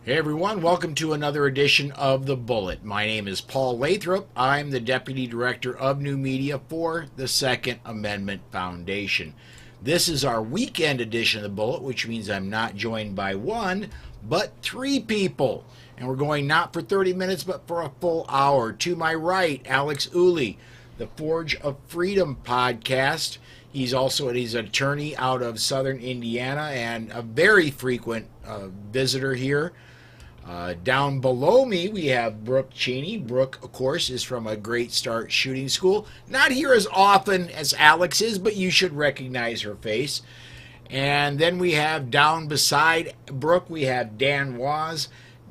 Hey everyone, welcome to another edition of The Bullet. My name is Paul Lathrop. I'm the Deputy Director of New Media for the Second Amendment Foundation. This is our weekend edition of The Bullet, which means I'm not joined by one, but three people. And we're going not for 30 minutes, but for a full hour. To my right, Alex Ooley, the Forge of Freedom podcast. He's an attorney out of Southern Indiana and a very frequent visitor here. Down below me, we have Brooke Cheney. Brooke, of course, is from a Great Start Shooting School. Not here as often as Alex is, but you should recognize her face. And then we have down beside Brooke, we have Dan Waz.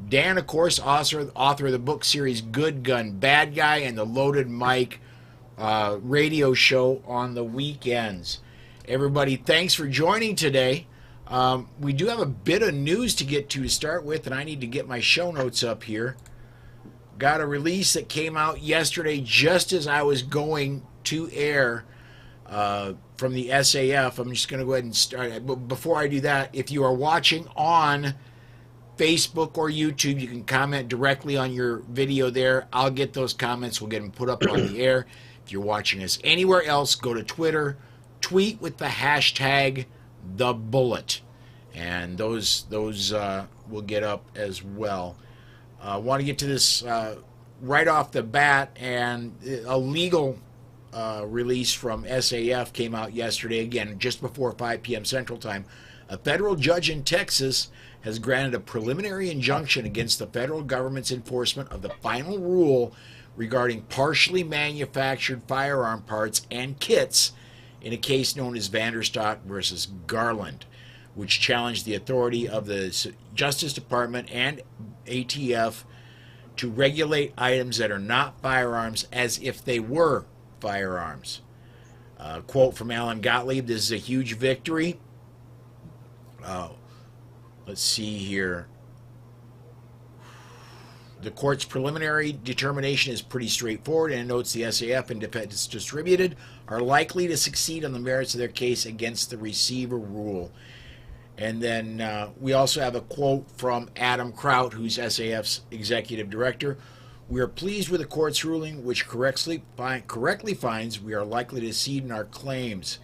Dan, of course, author of the book series Good Gun, Bad Guy, and the Loaded Mic radio show on the weekends. Everybody, thanks for joining today. We do have a bit of news to get to start with, and I need to get my show notes up here. Got a release that came out yesterday just as I was going to air from the SAF. I'm just going to go ahead and start. But before I do that, if you are watching on Facebook or YouTube, you can comment directly on your video there. I'll get those comments. We'll get them put up on the air. If you're watching us anywhere else, go to Twitter, tweet with the hashtag #TheBullet, and those will get up as well. I want to get to this right off the bat, and a legal release from SAF came out yesterday, again, just before 5 p.m. Central Time. A federal judge in Texas has granted a preliminary injunction against the federal government's enforcement of the final rule regarding partially manufactured firearm parts and kits in a case known as Vanderstock versus Garland, which challenged the authority of the Justice Department and ATF to regulate items that are not firearms as if they were firearms. Quote from Alan Gottlieb, "This is a huge victory." Let's see here. The court's preliminary determination is pretty straightforward, and it notes the SAF and defendants distributed are likely to succeed on the merits of their case against the receiver rule. And then we also have a quote from Adam Kraut, who's SAF's executive director. "We are pleased with the court's ruling, which correctly finds we are likely to succeed in our claims.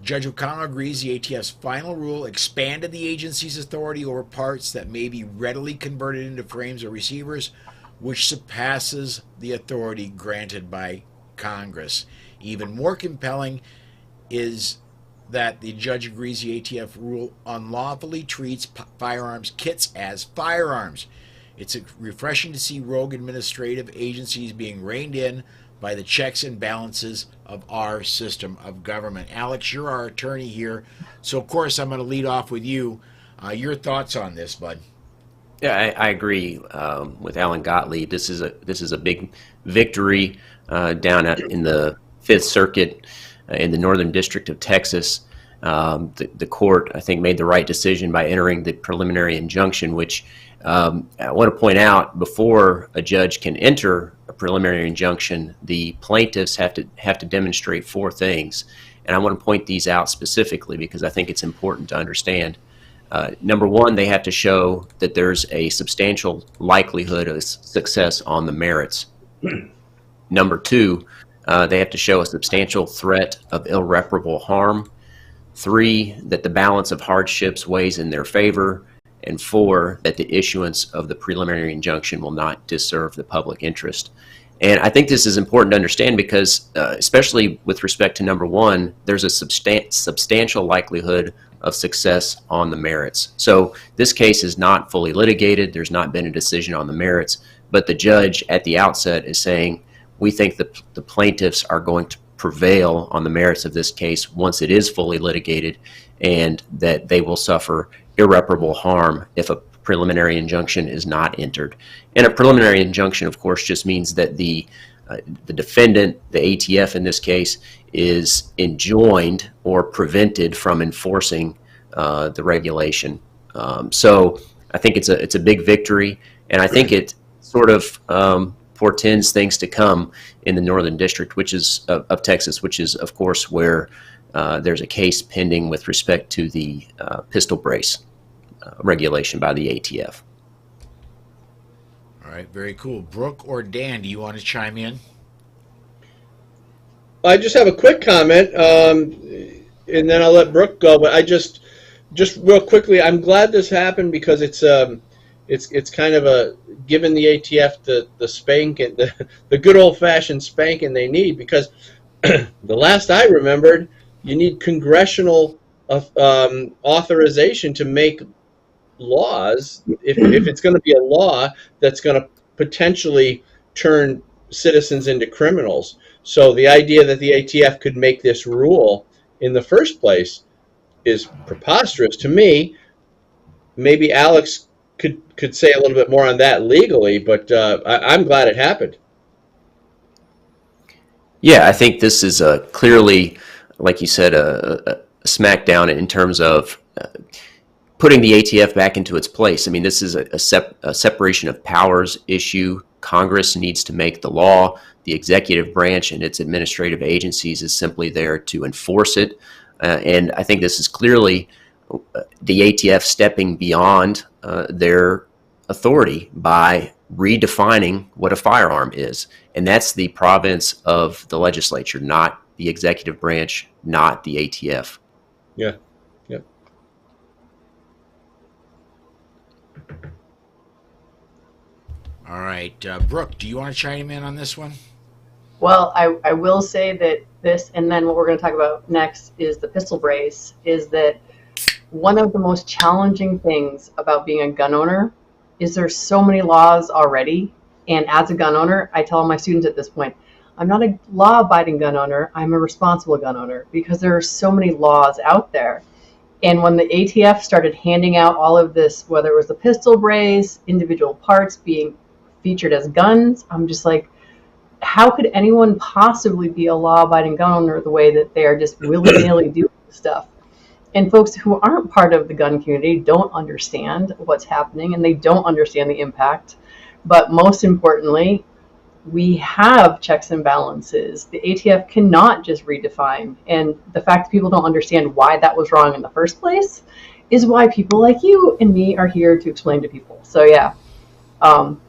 Judge O'Connell agrees the ATF's final rule expanded the agency's authority over parts that may be readily converted into frames or receivers, which surpasses the authority granted by Congress. Even more compelling is that the judge agrees the ATF rule unlawfully treats firearms kits as firearms. It's refreshing to see rogue administrative agencies being reined in by the checks and balances of our system of government." Alex, you're our attorney here, so of course I'm going to lead off with you. Your thoughts on this, bud? Yeah, I agree with Alan Gottlieb. This is a big victory down in the Fifth Circuit in the Northern District of Texas. The court, I think, made the right decision by entering the preliminary injunction, which I want to point out, before a judge can enter a preliminary injunction, the plaintiffs have to demonstrate four things, and I want to point these out specifically because I think it's important to understand. Number one, they have to show that there's a substantial likelihood of success on the merits. Number two, they have to show a substantial threat of irreparable harm. Three, that the balance of hardships weighs in their favor. And four, that the issuance of the preliminary injunction will not disserve the public interest. And I think this is important to understand because, especially with respect to number one, there's a substantial likelihood of success on the merits. So this case is not fully litigated. There's not been a decision on the merits, but the judge at the outset is saying, we think that the plaintiffs are going to prevail on the merits of this case once it is fully litigated, and that they will suffer irreparable harm if a preliminary injunction is not entered. And a preliminary injunction, of course, just means that the defendant, the ATF in this case, is enjoined or prevented from enforcing the regulation. So I think it's a big victory, and I think it sort of portends things to come in the Northern District, which is of Texas, which is, of course, where there's a case pending with respect to the pistol brace regulation by the ATF. All right, very cool. Brooke or Dan, do you want to chime in? I just have a quick comment, and then I'll let Brooke go. But just real quickly, I'm glad this happened because it's kind of a giving the ATF the spank and the good old fashioned spanking they need, because the last I remembered, you need congressional authorization to make laws. If it's going to be a law that's going to potentially turn citizens into criminals. So the idea that the ATF could make this rule in the first place is preposterous to me. Maybe Alex could say a little bit more on that legally, but I'm glad it happened. Yeah, I think this is clearly, like you said, a smackdown in terms of putting the ATF back into its place. I mean, this is a separation of powers issue. Congress needs to make the law. The executive branch and its administrative agencies is simply there to enforce it. And I think this is clearly the ATF stepping beyond their authority by redefining what a firearm is. And that's the province of the legislature, not the executive branch, not the ATF. Yeah. Yeah. All right, Brooke, do you want to chime in on this one? Well, I will say that this, and then what we're going to talk about next is the pistol brace, is that one of the most challenging things about being a gun owner is there's so many laws already. And as a gun owner, I tell my students at this point, I'm not a law-abiding gun owner, I'm a responsible gun owner, because there are so many laws out there. And when the ATF started handing out all of this, whether it was the pistol brace, individual parts being featured as guns, I'm just like, how could anyone possibly be a law-abiding gun owner the way that they are just willy-nilly doing stuff? And folks who aren't part of the gun community don't understand what's happening, and they don't understand the impact. But most importantly, we have checks and balances. The ATF cannot just redefine. And the fact that people don't understand why that was wrong in the first place is why people like you and me are here to explain to people. So yeah, I'm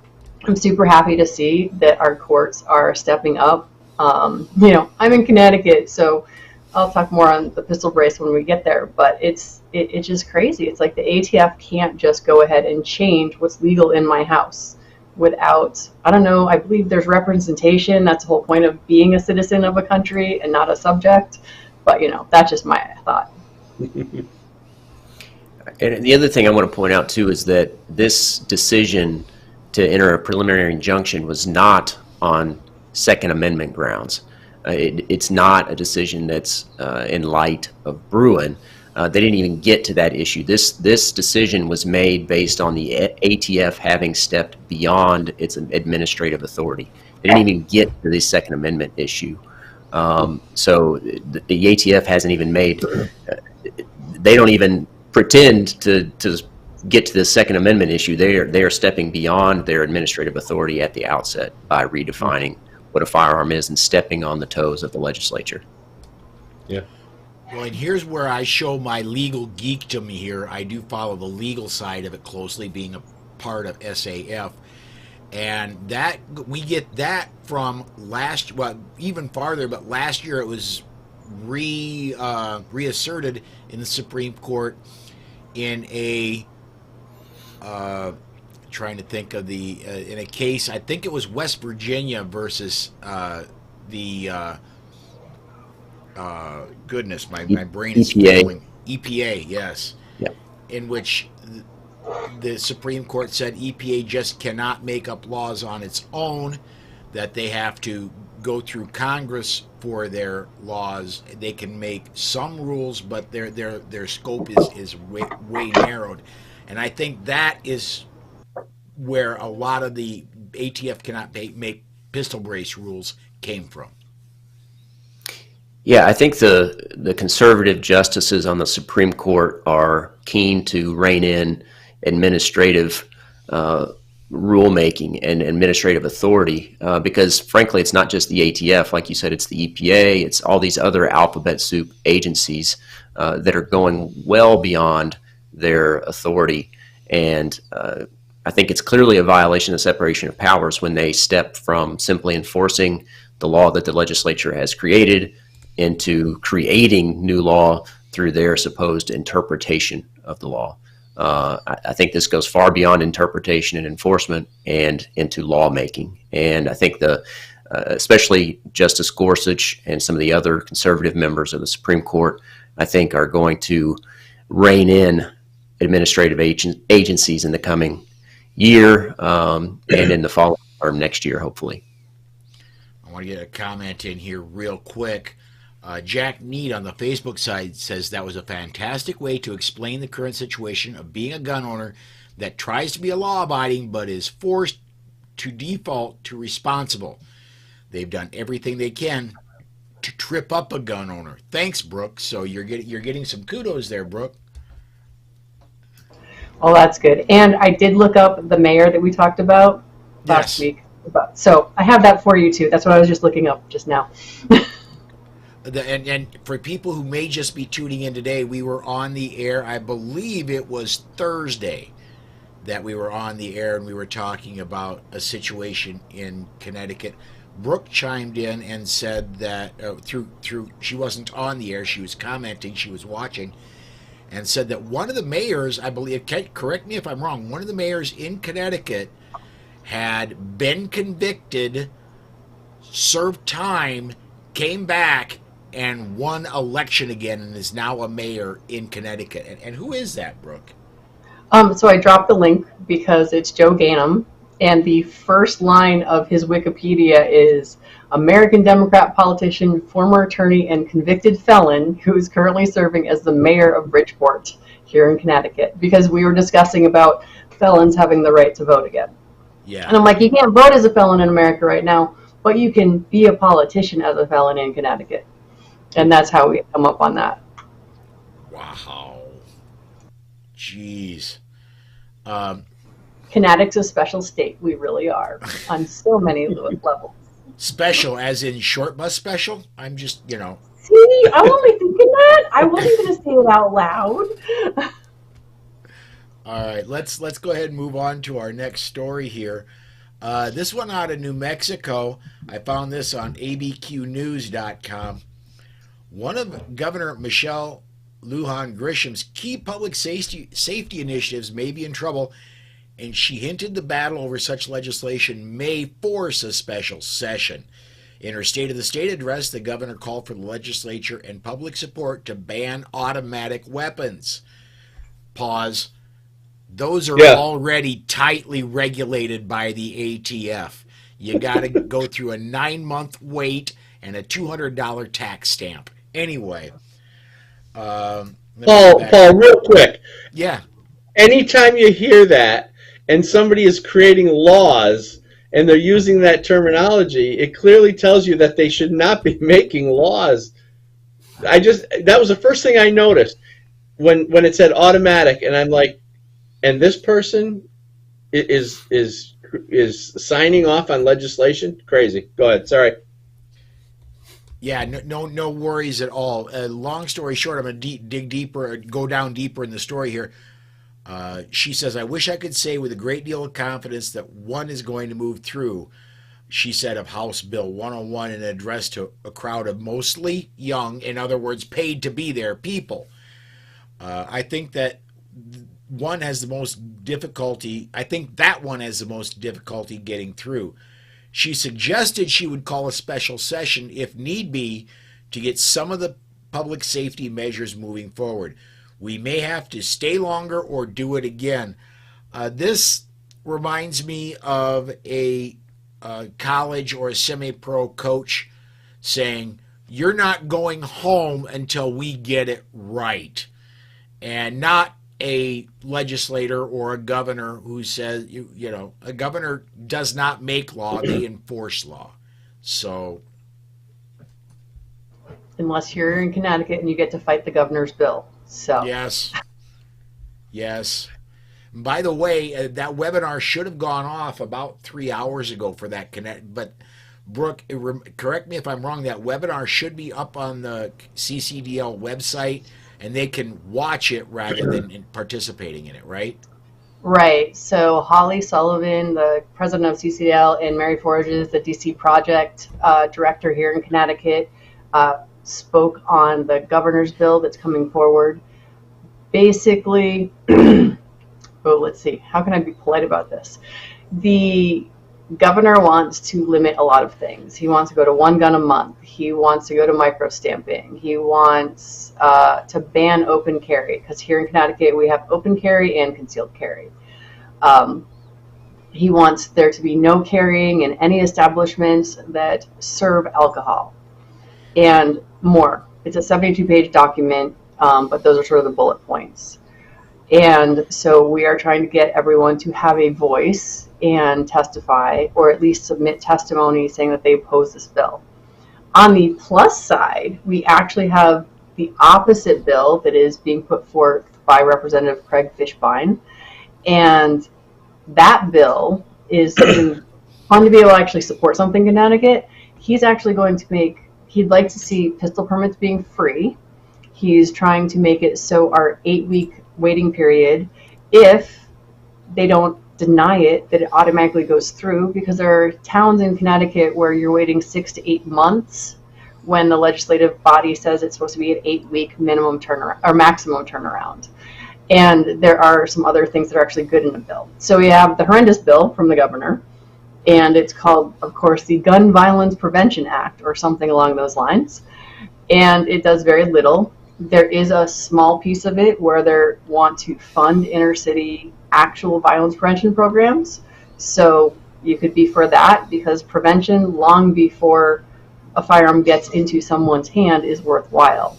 super happy to see that our courts are stepping up. I'm in Connecticut, so I'll talk more on the pistol brace when we get there, but it's just crazy. It's like the ATF can't just go ahead and change what's legal in my house without, I don't know, I believe there's representation. That's the whole point of being a citizen of a country and not a subject. But, that's just my thought. And the other thing I want to point out, too, is that this decision to enter a preliminary injunction was not on Second Amendment grounds. It's not a decision that's in light of Bruin. They didn't even get to that issue. This decision was made based on the ATF having stepped beyond its administrative authority. They didn't even get to the Second Amendment issue. So the ATF hasn't even made, they don't even pretend to get to the Second Amendment issue. They are stepping beyond their administrative authority at the outset by redefining what a firearm is and stepping on the toes of the legislature. Yeah. Well, and here's where I show my legal geekdom here. I do follow the legal side of it closely, being a part of SAF. And that we get that from even farther, but last year it was reasserted in the Supreme Court in a trying to think of in a case, I think it was West Virginia versus goodness, my brain is going. EPA, yes. Yep. In which the Supreme Court said EPA just cannot make up laws on its own, that they have to go through Congress for their laws. They can make some rules, but their scope is way narrowed. And I think that is where a lot of the ATF cannot make pistol brace rules came from. Yeah, I think the conservative justices on the Supreme Court are keen to rein in administrative rulemaking and administrative authority because, frankly, it's not just the ATF. Like you said, it's the EPA. It's all these other alphabet soup agencies that are going well beyond their authority. And I think it's clearly a violation of separation of powers when they step from simply enforcing the law that the legislature has created into creating new law through their supposed interpretation of the law. I think this goes far beyond interpretation and enforcement and into lawmaking. And I think especially Justice Gorsuch and some of the other conservative members of the Supreme Court, I think are going to rein in administrative agencies in the coming year and in the following term next year, hopefully. I want to get a comment in here real quick. Jack Need on the Facebook side says that was a fantastic way to explain the current situation of being a gun owner that tries to be a law-abiding but is forced to default to responsible. They've done everything they can to trip up a gun owner. Thanks, Brooke. So you're getting some kudos there, Brooke. Well, that's good. And I did look up the mayor that we talked about last week. So I have that for you too. That's what I was just looking up just now. And for people who may just be tuning in today, we were on the air, I believe it was Thursday that we were on the air, and we were talking about a situation in Connecticut. Brooke chimed in and said that she wasn't on the air, she was commenting, she was watching, and said that one of the mayors, I believe, correct me if I'm wrong, one of the mayors in Connecticut had been convicted, served time, came back, and won election again, and is now a mayor in Connecticut. And who is that, Brooke? So I dropped the link because it's Joe Gainham, and the first line of his Wikipedia is American Democrat politician, former attorney, and convicted felon who is currently serving as the mayor of Bridgeport here in Connecticut, because we were discussing about felons having the right to vote again. Yeah. And I'm like, you can't vote as a felon in America right now, but you can be a politician as a felon in Connecticut. And that's how we come up on that. Wow. Jeez. Connecticut's a special state. We really are on so many levels. Special, as in short bus special? I'm just, See, I'm only thinking that. I wasn't going to say it out loud. All right, let's go ahead and move on to our next story here. This one out of New Mexico. I found this on abqnews.com. One of Governor Michelle Lujan Grisham's key public safety initiatives may be in trouble, and she hinted the battle over such legislation may force a special session. In her State of the State address, the governor called for the legislature and public support to ban automatic weapons. Pause. Those are already tightly regulated by the ATF. You got to go through a 9-month wait and a $200 tax stamp. Anyway. Paul, real quick. Yeah. Anytime you hear that and somebody is creating laws and they're using that terminology, it clearly tells you that they should not be making laws. That was the first thing I noticed when it said automatic, and I'm like, and this person is signing off on legislation? Crazy. Go ahead. Sorry. Yeah, no worries at all. Long story short, I'm going to dig deeper, go down deeper in the story here. She says, I wish I could say with a great deal of confidence that one is going to move through, she said of House Bill 101 in an address to a crowd of mostly young, in other words, paid to be there people. I think that one has the most difficulty. I think that one has the most difficulty getting through. She suggested she would call a special session if need be to get some of the public safety measures moving forward. We may have to stay longer or do it again. This reminds me of a college or a semi-pro coach saying, you're not going home until we get it right. And not a legislator or a governor who says, a governor does not make law, they enforce law. So. Unless you're in Connecticut and you get to fight the governor's bill. So. Yes. By the way, that webinar should have gone off about 3 hours ago for that but Brooke, correct me if I'm wrong, that webinar should be up on the CCDL website, and they can watch it rather than participating in it, right? Right. So Holly Sullivan, the president of CCDL, and Mary Forges, the DC project director here in Connecticut, spoke on the governor's bill that's coming forward. Basically, let's see, how can I be polite about this? The governor wants to limit a lot of things. He wants to go to 1 gun a month. He wants to go to micro-stamping. He wants to ban open carry, because here in Connecticut we have open carry and concealed carry. He wants there to be no carrying in any establishments that serve alcohol and more. It's a 72-page document, but those are sort of the bullet points. And so we are trying to get everyone to have a voice and testify, or at least submit testimony saying that they oppose this bill. On the plus side, we actually have the opposite bill that is being put forth by Representative Craig Fishbein. And that bill is fun to be able to actually support something in Connecticut. He's actually going to he'd like to see pistol permits being free. He's trying to make it so our 8-week waiting period, if they don't deny it, that it automatically goes through, because there are towns in Connecticut where you're waiting 6 to 8 months when the legislative body says it's supposed to be an 8-week minimum turnaround or maximum turnaround. And there are some other things that are actually good in the bill. So we have the horrendous bill from the governor, and it's called, of course, the Gun Violence Prevention Act or something along those lines. And it does very little. There is a small piece of it where they want to fund inner city actual violence prevention programs. So you could be for that, because prevention long before a firearm gets into someone's hand is worthwhile.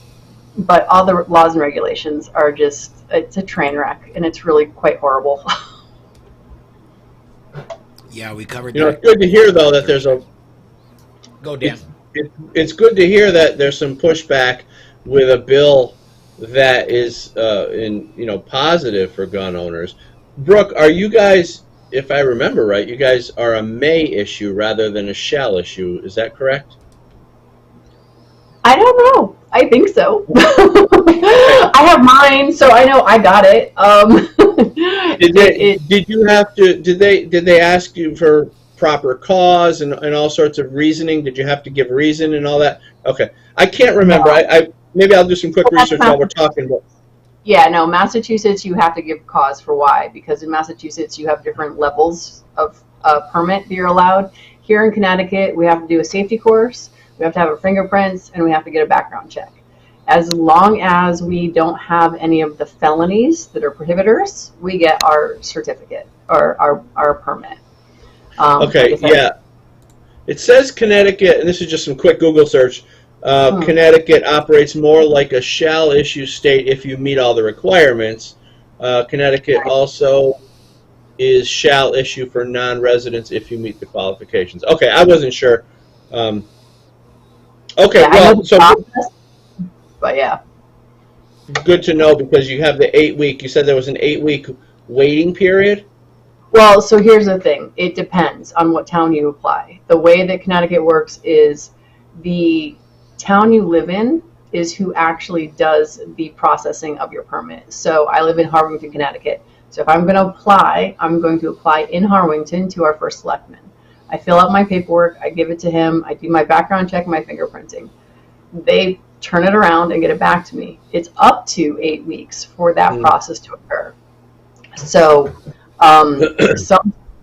But all the laws and regulations are just, it's a train wreck, and it's really quite horrible. Yeah, we covered You know, that. it's good to hear, though, that there's a... Go, Dan. It's good to hear that there's some pushback with a bill that is positive for gun owners. Brooke, are you guys, if I remember right, you guys are a may issue rather than a shall issue. Is that correct? I don't know. I think so. I have mine, so I know I got it. Did they ask you for proper cause and all sorts of reasoning? Did you have to give reason and all that? Okay. I can't remember. No. Maybe I'll do some quick research while we're talking. But yeah, no, Massachusetts, you have to give cause for why, because in Massachusetts you have different levels of permit that you're allowed. Here in Connecticut, we have to do a safety course, we have to have our fingerprints, and we have to get a background check. As long as we don't have any of the felonies that are prohibitors, we get our certificate or our permit. okay, yeah. It says Connecticut, and this is just some quick Google search. Connecticut operates more like a shall issue state if you meet all the requirements. Connecticut also is shall issue for non-residents if you meet the qualifications. Okay, I wasn't sure. Okay, Yeah, well, so but yeah. good to know, because you have the 8-week. You said there was an 8-week waiting period. Well, so here's the thing. It depends on what town you apply. The way that Connecticut works is the town you live in is who actually does the processing of your permit. So I live in Harwington, Connecticut. So if I'm going to apply, I'm going to apply in Harwington to our first selectman. I fill out my paperwork, I give it to him, I do my background check, my fingerprinting. They turn it around and get it back to me. It's up to 8 weeks for that process to occur. So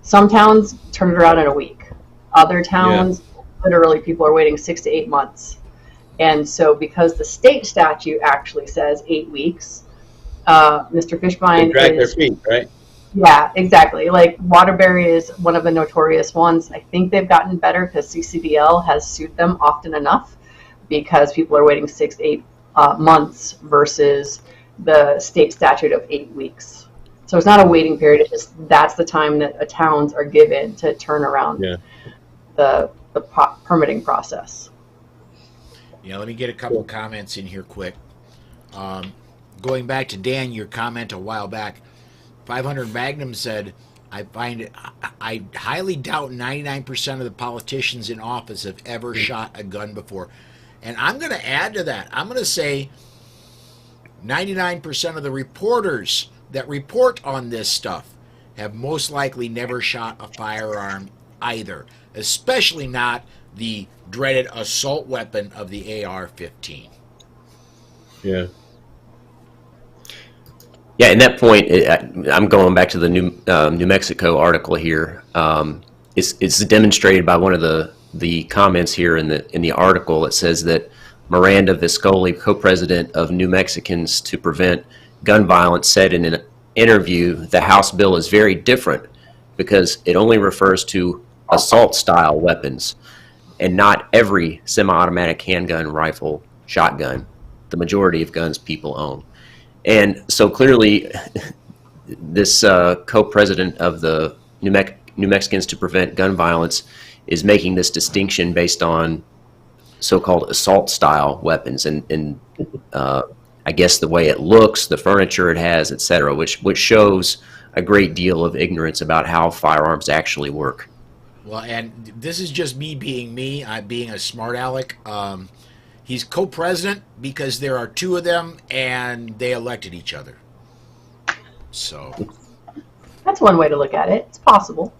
some towns turn it around in a week. Other towns, literally, people are waiting 6 to 8 months. And so because the state statute actually says 8 weeks, Mr. Fishbein drag their feet, right? Yeah, exactly. Like Waterbury is one of the notorious ones. I think they've gotten better because CCDL has sued them often enough, because people are waiting 6 to 8 months versus the state statute of 8 weeks. So it's not a waiting period. It's just that's the time that towns are given to turn around the permitting process. Yeah, let me get a couple of comments in here quick. Going back to Dan, your comment a while back, 500 Magnum said, I highly doubt 99% of the politicians in office have ever shot a gun before. And I'm going to add to that. I'm going to say 99% of the reporters that report on this stuff have most likely never shot a firearm either, especially not the dreaded assault weapon of the AR-15. Yeah. Yeah, and that point, I'm going back to the New Mexico article here. It's demonstrated by one of the comments here in the article. It says that Miranda Viscoli, co-president of New Mexicans to Prevent Gun Violence, said in an interview the House bill is very different because it only refers to assault-style weapons and not every semi-automatic handgun, rifle, shotgun, the majority of guns people own. And so clearly, this co-president of the New Mexicans to Prevent Gun Violence is making this distinction based on so-called assault-style weapons and I guess the way it looks, the furniture it has, etc., which shows a great deal of ignorance about how firearms actually work. Well, and this is just me being me. I'm being a smart aleck. He's co-president because there are two of them, and they elected each other. So that's one way to look at it. It's possible.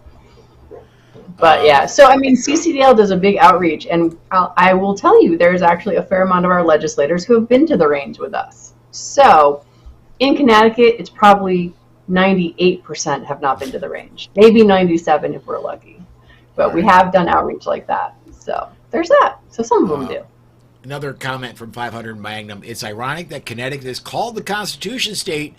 But yeah, so I mean, CCDL does a big outreach, and I will tell you, there's actually a fair amount of our legislators who have been to the range with us. So in Connecticut, it's probably 98% have not been to the range, maybe 97 if we're lucky. But we have done outreach like that. So there's that. So some of them do. Another comment from 500 Magnum. It's ironic that Connecticut is called the Constitution state,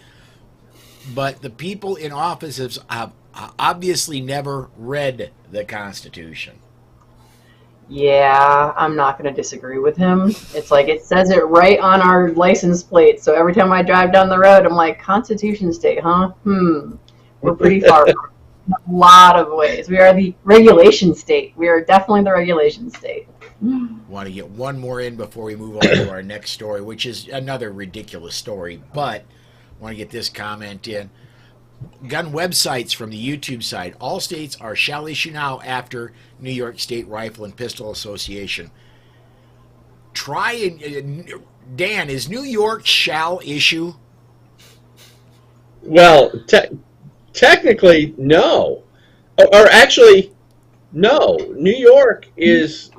but the people in office have obviously never read the Constitution. Yeah, I'm not going to disagree with him. It's like it says it right on our license plate. So every time I drive down the road, I'm like, Constitution state, huh? We're pretty far from in a lot of ways. We are the regulation state. We are definitely the regulation state. Want to get one more in before we move on to our next story, which is another ridiculous story, but want to get this comment in. Gun websites from the YouTube side. All states are shall issue now after New York State Rifle and Pistol Association. Dan, is New York shall issue? Well, technically, no. Or actually, no. New York is...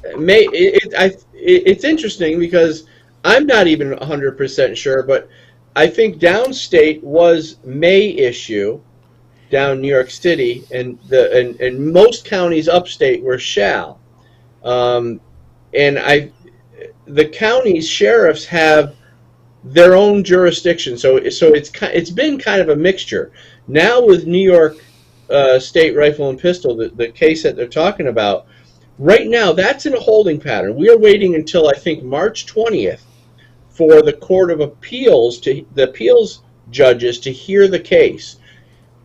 It's interesting because I'm not even 100% sure, but I think downstate was may issue down New York City, and most counties upstate were shall. And the counties sheriffs have their own jurisdiction, so it's been kind of a mixture. Now with New York State Rifle and Pistol, the case that they're talking about, right now that's in a holding pattern. We are waiting until I think March 20th for the Court of Appeals, the appeals judges, to hear the case.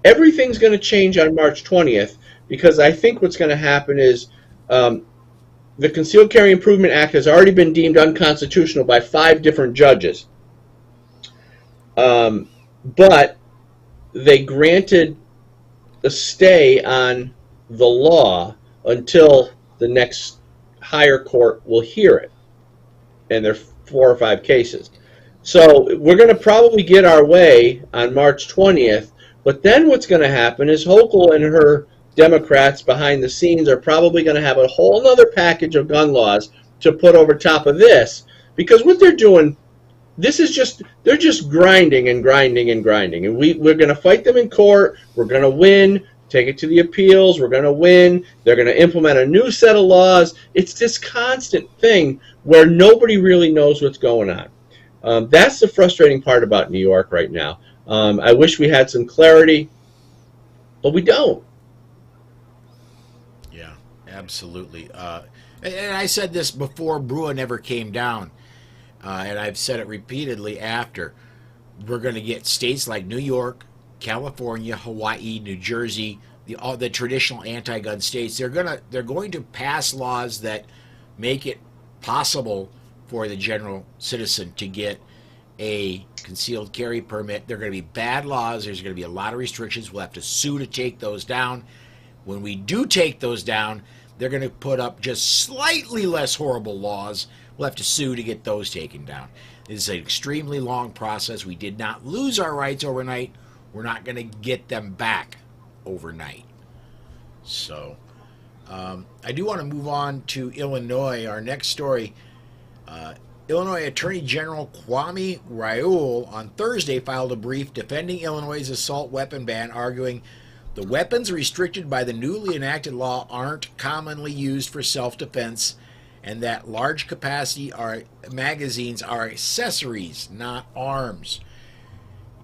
Everything's going to change on March 20th because I think what's going to happen is the Concealed Carry Improvement Act has already been deemed unconstitutional by 5 different judges. But they granted a stay on the law until the next higher court will hear it. And there are 4 or 5 cases. So we're going to probably get our way on March 20th, but then what's going to happen is Hochul and her Democrats behind the scenes are probably going to have a whole other package of gun laws to put over top of this, because what they're doing, they're just grinding and grinding and grinding, and we're going to fight them in court. We're going to win. Take it to the appeals. We're going to win. They're going to implement a new set of laws. It's this constant thing where nobody really knows what's going on. That's the frustrating part about New York right now. I wish we had some clarity, but we don't. Yeah, absolutely. And I said this before Brua never came down, and I've said it repeatedly after. We're going to get states like New York, California, Hawaii, New Jersey, the traditional anti-gun states. They're going to pass laws that make it possible for the general citizen to get a concealed carry permit. They're going to be bad laws. There's going to be a lot of restrictions. We'll have to sue to take those down. When we do take those down, they're going to put up just slightly less horrible laws. We'll have to sue to get those taken down. It's an extremely long process. We did not lose our rights overnight We're not going to get them back overnight. So I do want to move on to Illinois. Our next story. Illinois Attorney General Kwame Raoul on Thursday filed a brief defending Illinois' assault weapon ban, arguing the weapons restricted by the newly enacted law aren't commonly used for self-defense, and that large capacity magazines are accessories, not arms.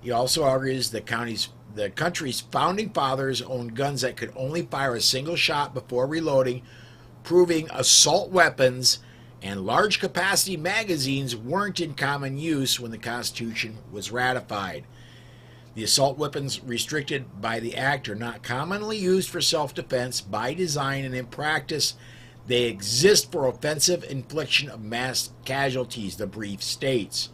He also argues the country's founding fathers owned guns that could only fire a single shot before reloading, proving assault weapons and large capacity magazines weren't in common use when the Constitution was ratified. The assault weapons restricted by the Act are not commonly used for self-defense by design, and in practice they exist for offensive infliction of mass casualties, the brief states.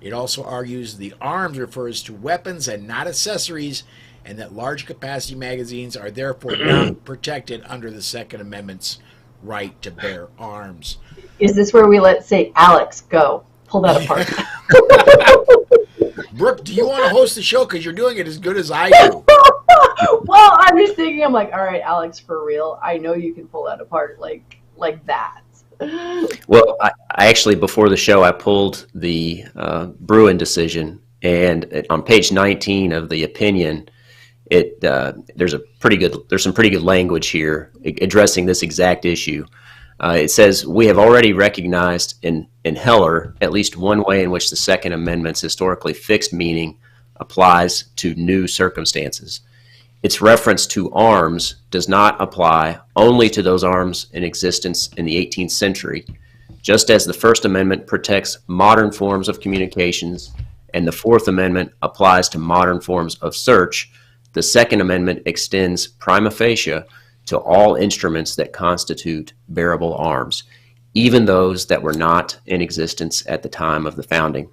It also argues the arms refers to weapons and not accessories, and that large capacity magazines are therefore not protected under the Second Amendment's right to bear arms. Is this where we say, Alex, go? Pull that apart. Brooke, do you want to host the show? Because you're doing it as good as I do. Well, I'm just thinking, I'm like, all right, Alex, for real. I know you can pull that apart like that. Well, I actually, before the show, I pulled the Bruin decision, and on page 19 of the opinion, there's some pretty good language here addressing this exact issue. It says, we have already recognized in Heller at least one way in which the Second Amendment's historically fixed meaning applies to new circumstances. Its reference to arms does not apply only to those arms in existence in the 18th century. Just as the First Amendment protects modern forms of communications and the Fourth Amendment applies to modern forms of search, the Second Amendment extends prima facie to all instruments that constitute bearable arms, even those that were not in existence at the time of the founding.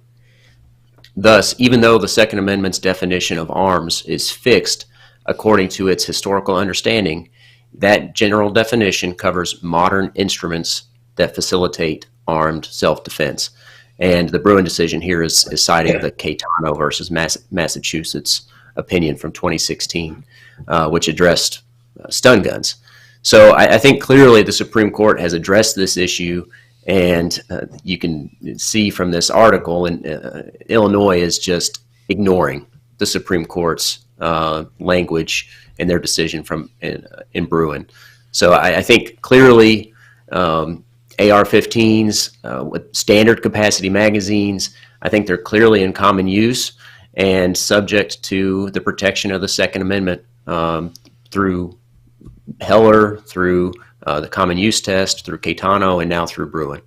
Thus, even though the Second Amendment's definition of arms is fixed according to its historical understanding, that general definition covers modern instruments that facilitate armed self-defense. And the Bruin decision here is citing the Caetano versus Massachusetts opinion from 2016, which addressed stun guns. So I think clearly the Supreme Court has addressed this issue, and you can see from this article, and Illinois is just ignoring the Supreme Court's language in their decision in Bruin. So I think clearly AR-15s with standard capacity magazines, I think they're clearly in common use and subject to the protection of the Second Amendment through Heller, through the common use test, through Caetano, and now through Bruin.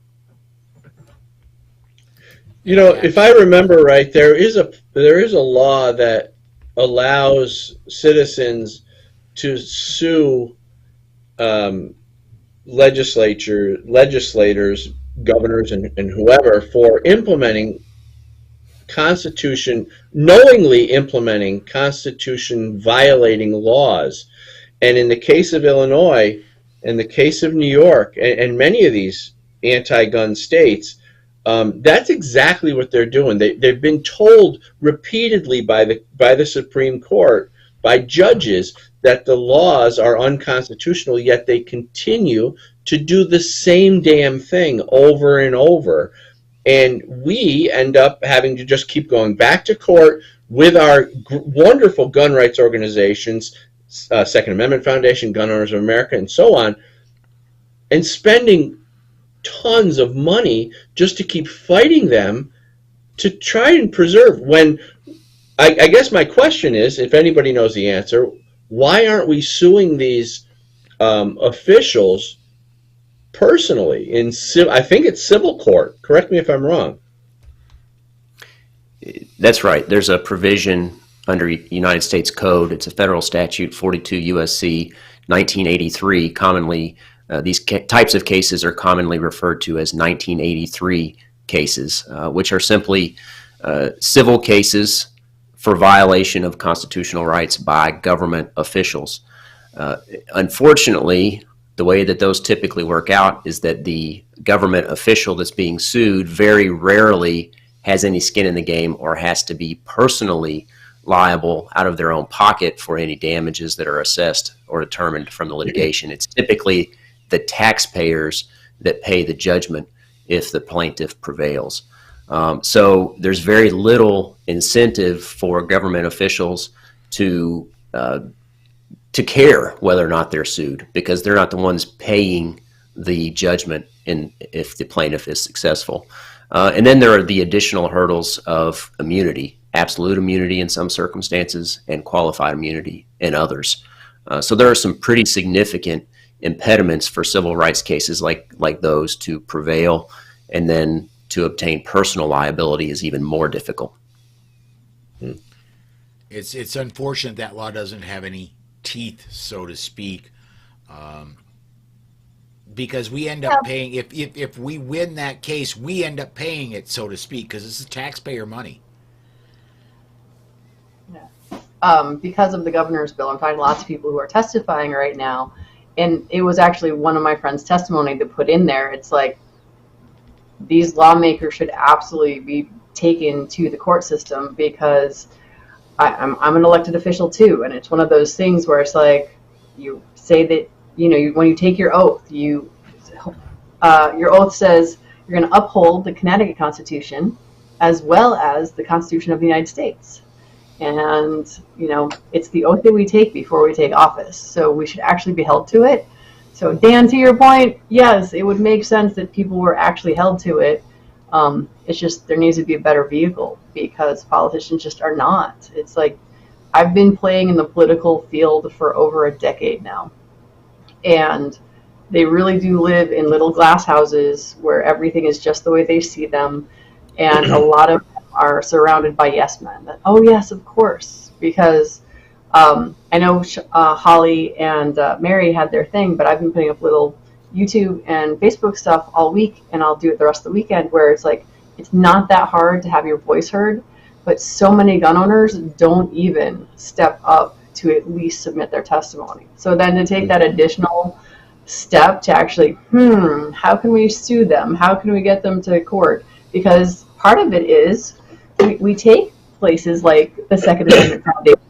You know, if I remember right, there is a law that allows citizens to sue legislators, governors, and whoever for knowingly implementing Constitution violating laws. And in the case of Illinois, in the case of New York, and many of these anti-gun states, that's exactly what they're doing. They've been told repeatedly by the Supreme Court, by judges, that the laws are unconstitutional, yet they continue to do the same damn thing over and over. And we end up having to just keep going back to court with our wonderful gun rights organizations, Second Amendment Foundation, Gun Owners of America, and so on, and spending tons of money just to keep fighting them to try and preserve. When I guess my question is, if anybody knows the answer, why aren't we suing these officials personally in I think it's civil court? Correct me if I'm wrong. That's right. There's a provision under United States Code. It's a federal statute, 42 U.S.C. 1983. Commonly, these types of cases are commonly referred to as 1983 cases, which are simply civil cases for violation of constitutional rights by government officials. Unfortunately, the way that those typically work out is that the government official that's being sued very rarely has any skin in the game or has to be personally liable out of their own pocket for any damages that are assessed or determined from the litigation. It's typically the taxpayers that pay the judgment if the plaintiff prevails. So there's very little incentive for government officials to care whether or not they're sued, because they're not the ones paying the judgment if the plaintiff is successful. And then there are the additional hurdles of immunity, absolute immunity in some circumstances and qualified immunity in others. So there are some pretty significant impediments for civil rights cases like those to prevail, and then to obtain personal liability is even more difficult. It's unfortunate that law doesn't have any teeth, so to speak, because we end up paying, if we win that case, we end up paying it, so to speak, because it's taxpayer money. Yeah. Because of the governor's bill, I'm talking to lots of people who are testifying right now, and it was actually one of my friend's testimony that put in there. It's like, these lawmakers should absolutely be taken to the court system, because I'm an elected official too, and it's one of those things where it's like, you say that, when you take your oath, your oath says you're going to uphold the Connecticut Constitution as well as the Constitution of the United States. And, it's the oath that we take before we take office. So we should actually be held to it. So Dan, to your point, yes, it would make sense that people were actually held to it. It's just there needs to be a better vehicle, because politicians just are not. It's like, I've been playing in the political field for over a decade now, and they really do live in little glass houses where everything is just the way they see them, and a lot of them are surrounded by yes men. That, oh yes, of course, because I know Holly and Mary had their thing, but I've been putting up little YouTube and Facebook stuff all week, and I'll do it the rest of the weekend, where it's like, it's not that hard to have your voice heard, but so many gun owners don't even step up to at least submit their testimony. So then to take that additional step to actually, how can we sue them? How can we get them to court? Because part of it is we take places like the Second Amendment Foundation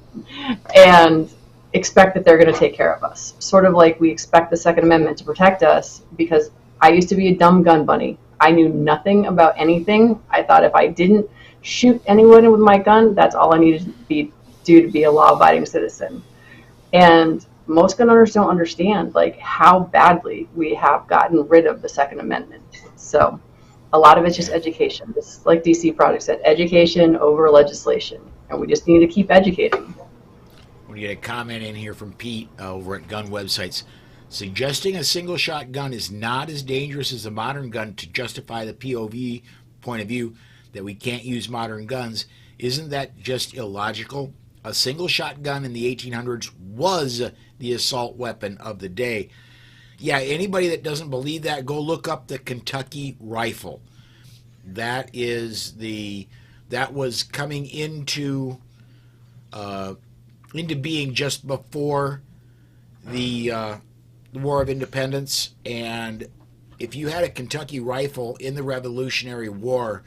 and expect that they're going to take care of us. Sort of like we expect the Second Amendment to protect us, because I used to be a dumb gun bunny. I knew nothing about anything. I thought if I didn't shoot anyone with my gun, that's all I needed to do to be a law-abiding citizen. And most gun owners don't understand how badly we have gotten rid of the Second Amendment. So a lot of it's just education. It's like DC Project said, education over legislation. And we just need to keep educating. We get a comment in here from Pete over at Gun Websites. Suggesting a single shot gun is not as dangerous as a modern gun to justify the POV point of view that we can't use modern guns. Isn't that just illogical? A single shot gun in the 1800s was the assault weapon of the day. Yeah, anybody that doesn't believe that, go look up the Kentucky rifle. That was coming into being just before the War of Independence, and if you had a Kentucky rifle in the Revolutionary War,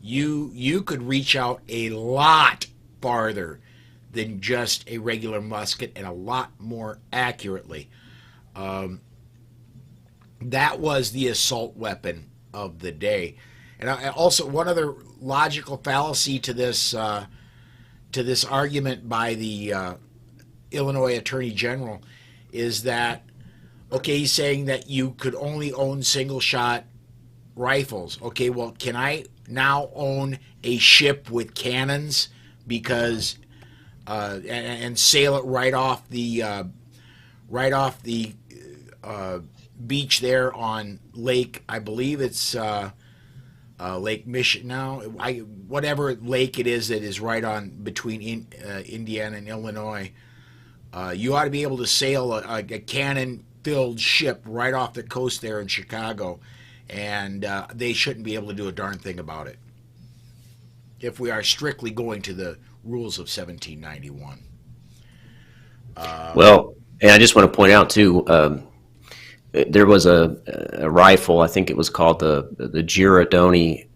you could reach out a lot farther than just a regular musket, and a lot more accurately. That was the assault weapon of the day. And also, one other logical fallacy to this argument by the Illinois Attorney General is that, okay, he's saying that you could only own single-shot rifles. Okay, well, can I now own a ship with cannons because and sail it right off the beach there on Lake, I believe it's Lake Michigan now, whatever lake it is that is right on between Indiana and Illinois. You ought to be able to sail a cannon-filled ship right off the coast there in Chicago, and they shouldn't be able to do a darn thing about it if we are strictly going to the rules of 1791. Well, and I just want to point out too, there was a rifle, I think it was called the Girardoni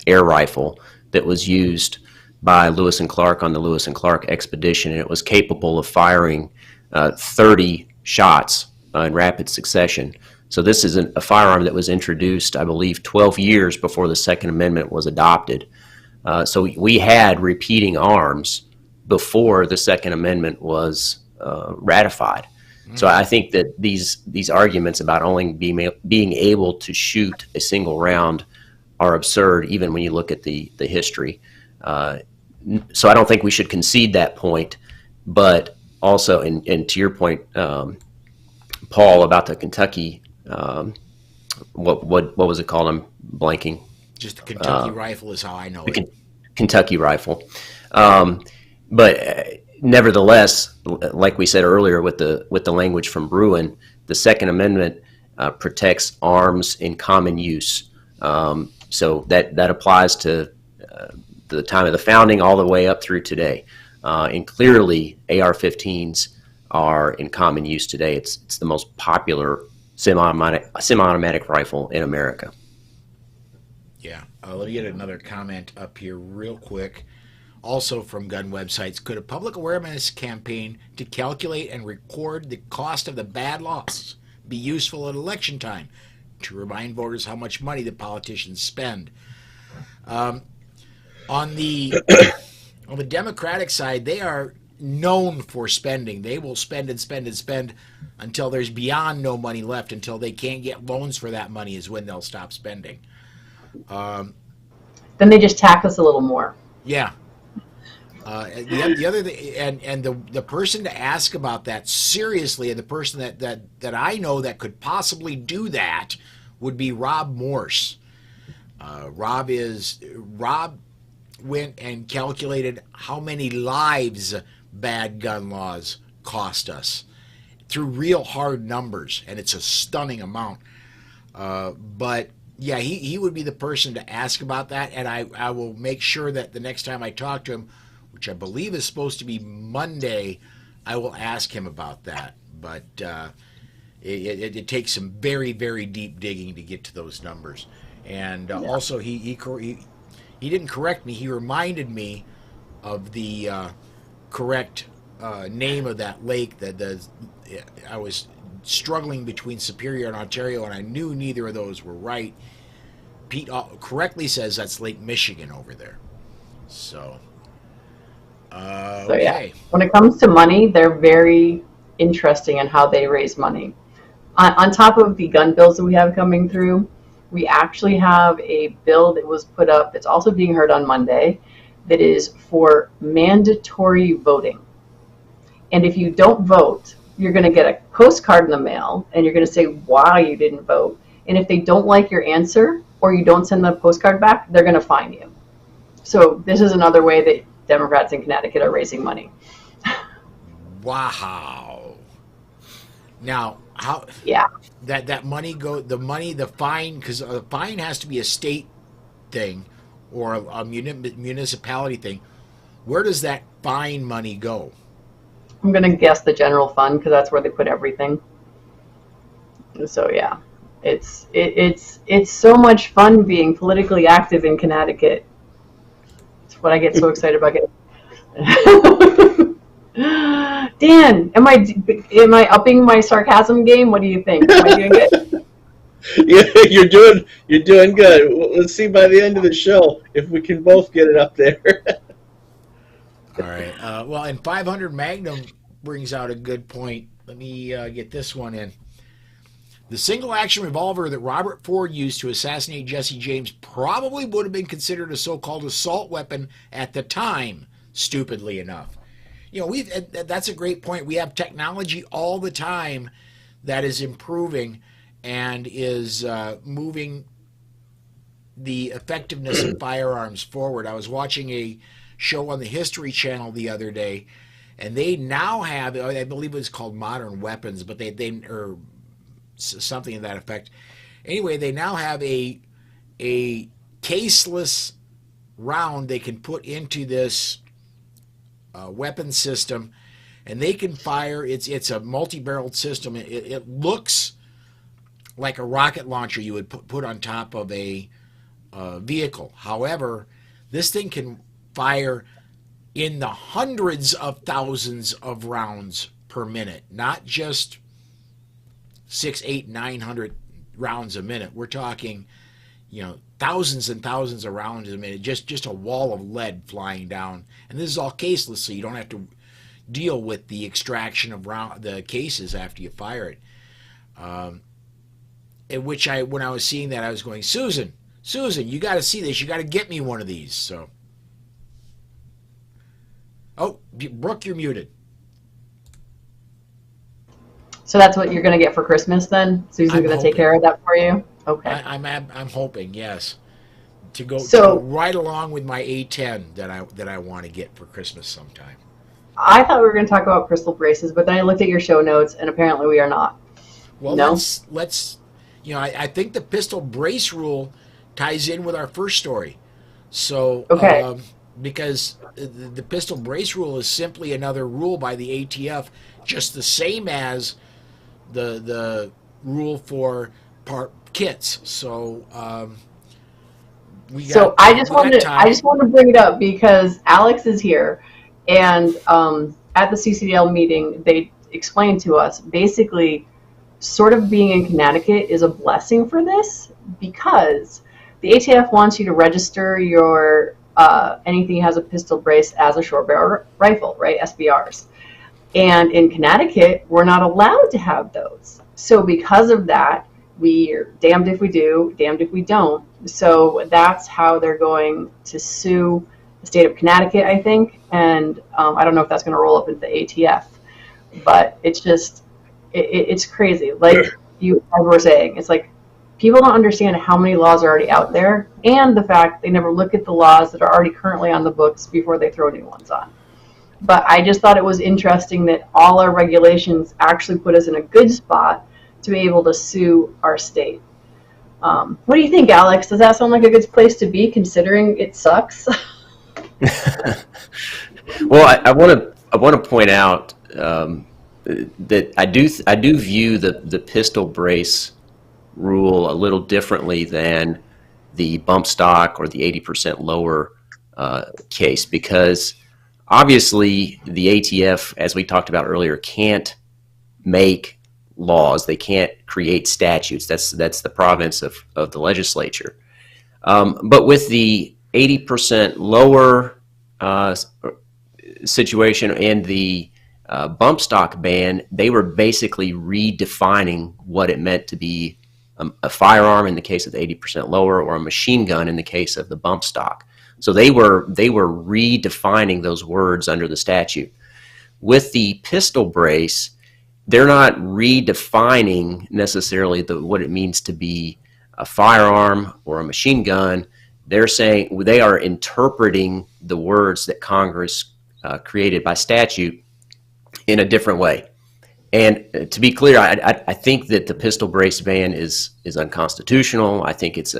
air rifle, that was used by Lewis and Clark on the Lewis and Clark expedition, and it was capable of firing 30 shots in rapid succession. So this is a firearm that was introduced, I believe, 12 years before the Second Amendment was adopted. So we had repeating arms before the Second Amendment was ratified. So I think that these arguments about only being able to shoot a single round are absurd, even when you look at the history. So I don't think we should concede that point. But also, and to your point, Paul, about the Kentucky, what was it called? I'm blanking. Just the Kentucky rifle is how I know it. Kentucky rifle. But nevertheless, like we said earlier with the language from Bruin, the Second Amendment protects arms in common use. So that applies to the time of the founding all the way up through today. And clearly, AR-15s are in common use today. It's the most popular semi-automatic rifle in America. Yeah. Let me get another comment up here real quick. Also from gun websites, could a public awareness campaign to calculate and record the cost of the bad laws be useful at election time to remind voters how much money the politicians spend? On the Democratic side, they are known for spending. They will spend and spend and spend until there's beyond no money left, until they can't get loans for that money is when they'll stop spending. Then they just tax us a little more. Yeah. The other thing, and the person to ask about that seriously, and the person that I know that could possibly do that would be Rob Morse. Rob went and calculated how many lives bad gun laws cost us through real hard numbers, and it's a stunning amount. But yeah, he would be the person to ask about that, and I will make sure that the next time I talk to him, which I believe is supposed to be Monday, I will ask him about that. But it takes some very, very deep digging to get to those numbers. And also, he didn't correct me. He reminded me of the correct name of that lake. I was struggling between Superior and Ontario, and I knew neither of those were right. Pete correctly says that's Lake Michigan over there. So, yeah, when it comes to money, they're very interesting in how they raise money. On top of the gun bills that we have coming through, we actually have a bill that was put up, it's also being heard on Monday, that is for mandatory voting. And if you don't vote, you're going to get a postcard in the mail, and you're going to say why you didn't vote. And if they don't like your answer, or you don't send the postcard back, they're going to fine you. So this is another way that Democrats in Connecticut are raising money. Wow. Now, how? Yeah. That money the fine, because a fine has to be a state thing or a municipality thing. Where does that fine money go? I'm going to guess the general fund, because that's where they put everything. And so yeah, it's so much fun being politically active in Connecticut. It's what I get so excited about getting. Dan, am I upping my sarcasm game? What do you think? Am I doing good? Yeah, you're doing good. Let's see by the end of the show if we can both get it up there. All right. Well, and 500 Magnum brings out a good point. Let me get this one in. The single-action revolver that Robert Ford used to assassinate Jesse James probably would have been considered a so-called assault weapon at the time, stupidly enough. You know, that's a great point. We have technology all the time that is improving and is moving the effectiveness of firearms forward. I was watching a show on the History Channel the other day, and they now have, I believe it was called Modern Weapons, but they or something to that effect. Anyway, they now have a caseless round they can put into this weapon system, and they can fire. It's a multi-barreled system. It looks like a rocket launcher you would put on top of a vehicle. However, this thing can fire in the hundreds of thousands of rounds per minute, not just 6, 8, 900 rounds a minute. We're talking, thousands and thousands of rounds a minute, just a wall of lead flying down. And this is all caseless, so you don't have to deal with the extraction of the cases after you fire it. When I was seeing that, I was going, Susan, you got to see this. You got to get me one of these. So, oh, Brooke, you're muted. So that's what you're going to get for Christmas then? Susan's going to take care of that for you? Okay. I'm hoping, yes, to go right along with my A10 that I want to get for Christmas sometime. I thought we were going to talk about crystal braces, but then I looked at your show notes, and apparently we are not. Well, no? let's I think the pistol brace rule ties in with our first story. So, okay. Because the pistol brace rule is simply another rule by the ATF, just the same as the rule for kits. So, I just wanted to bring it up because Alex is here, and at the CCDL meeting, they explained to us basically sort of being in Connecticut is a blessing for this because the ATF wants you to register your anything that has a pistol brace as a short barrel rifle, right? SBRs. And in Connecticut, we're not allowed to have those. So because of that, we're damned if we do, damned if we don't. So that's how they're going to sue the state of Connecticut, I think. And I don't know if that's going to roll up into the ATF. But it's just, it's crazy. Like you were saying, it's like people don't understand how many laws are already out there and the fact they never look at the laws that are already currently on the books before they throw new ones on. But I just thought it was interesting that all our regulations actually put us in a good spot to be able to sue our state. What do you think, Alex? Does that sound like a good place to be, considering it sucks? Well, I want to point out that I do view the pistol brace rule a little differently than the bump stock or the 80% lower case, because obviously the ATF, as we talked about earlier, can't make laws. They can't create statutes. That's the province of the legislature. But with the 80% lower situation and the bump stock ban, they were basically redefining what it meant to be a firearm in the case of the 80% lower, or a machine gun in the case of the bump stock. So they were redefining those words under the statute. With the pistol brace, they're not redefining necessarily what it means to be a firearm or a machine gun. They're saying they are interpreting the words that Congress created by statute in a different way. And to be clear, I think that the pistol brace ban is unconstitutional. I think it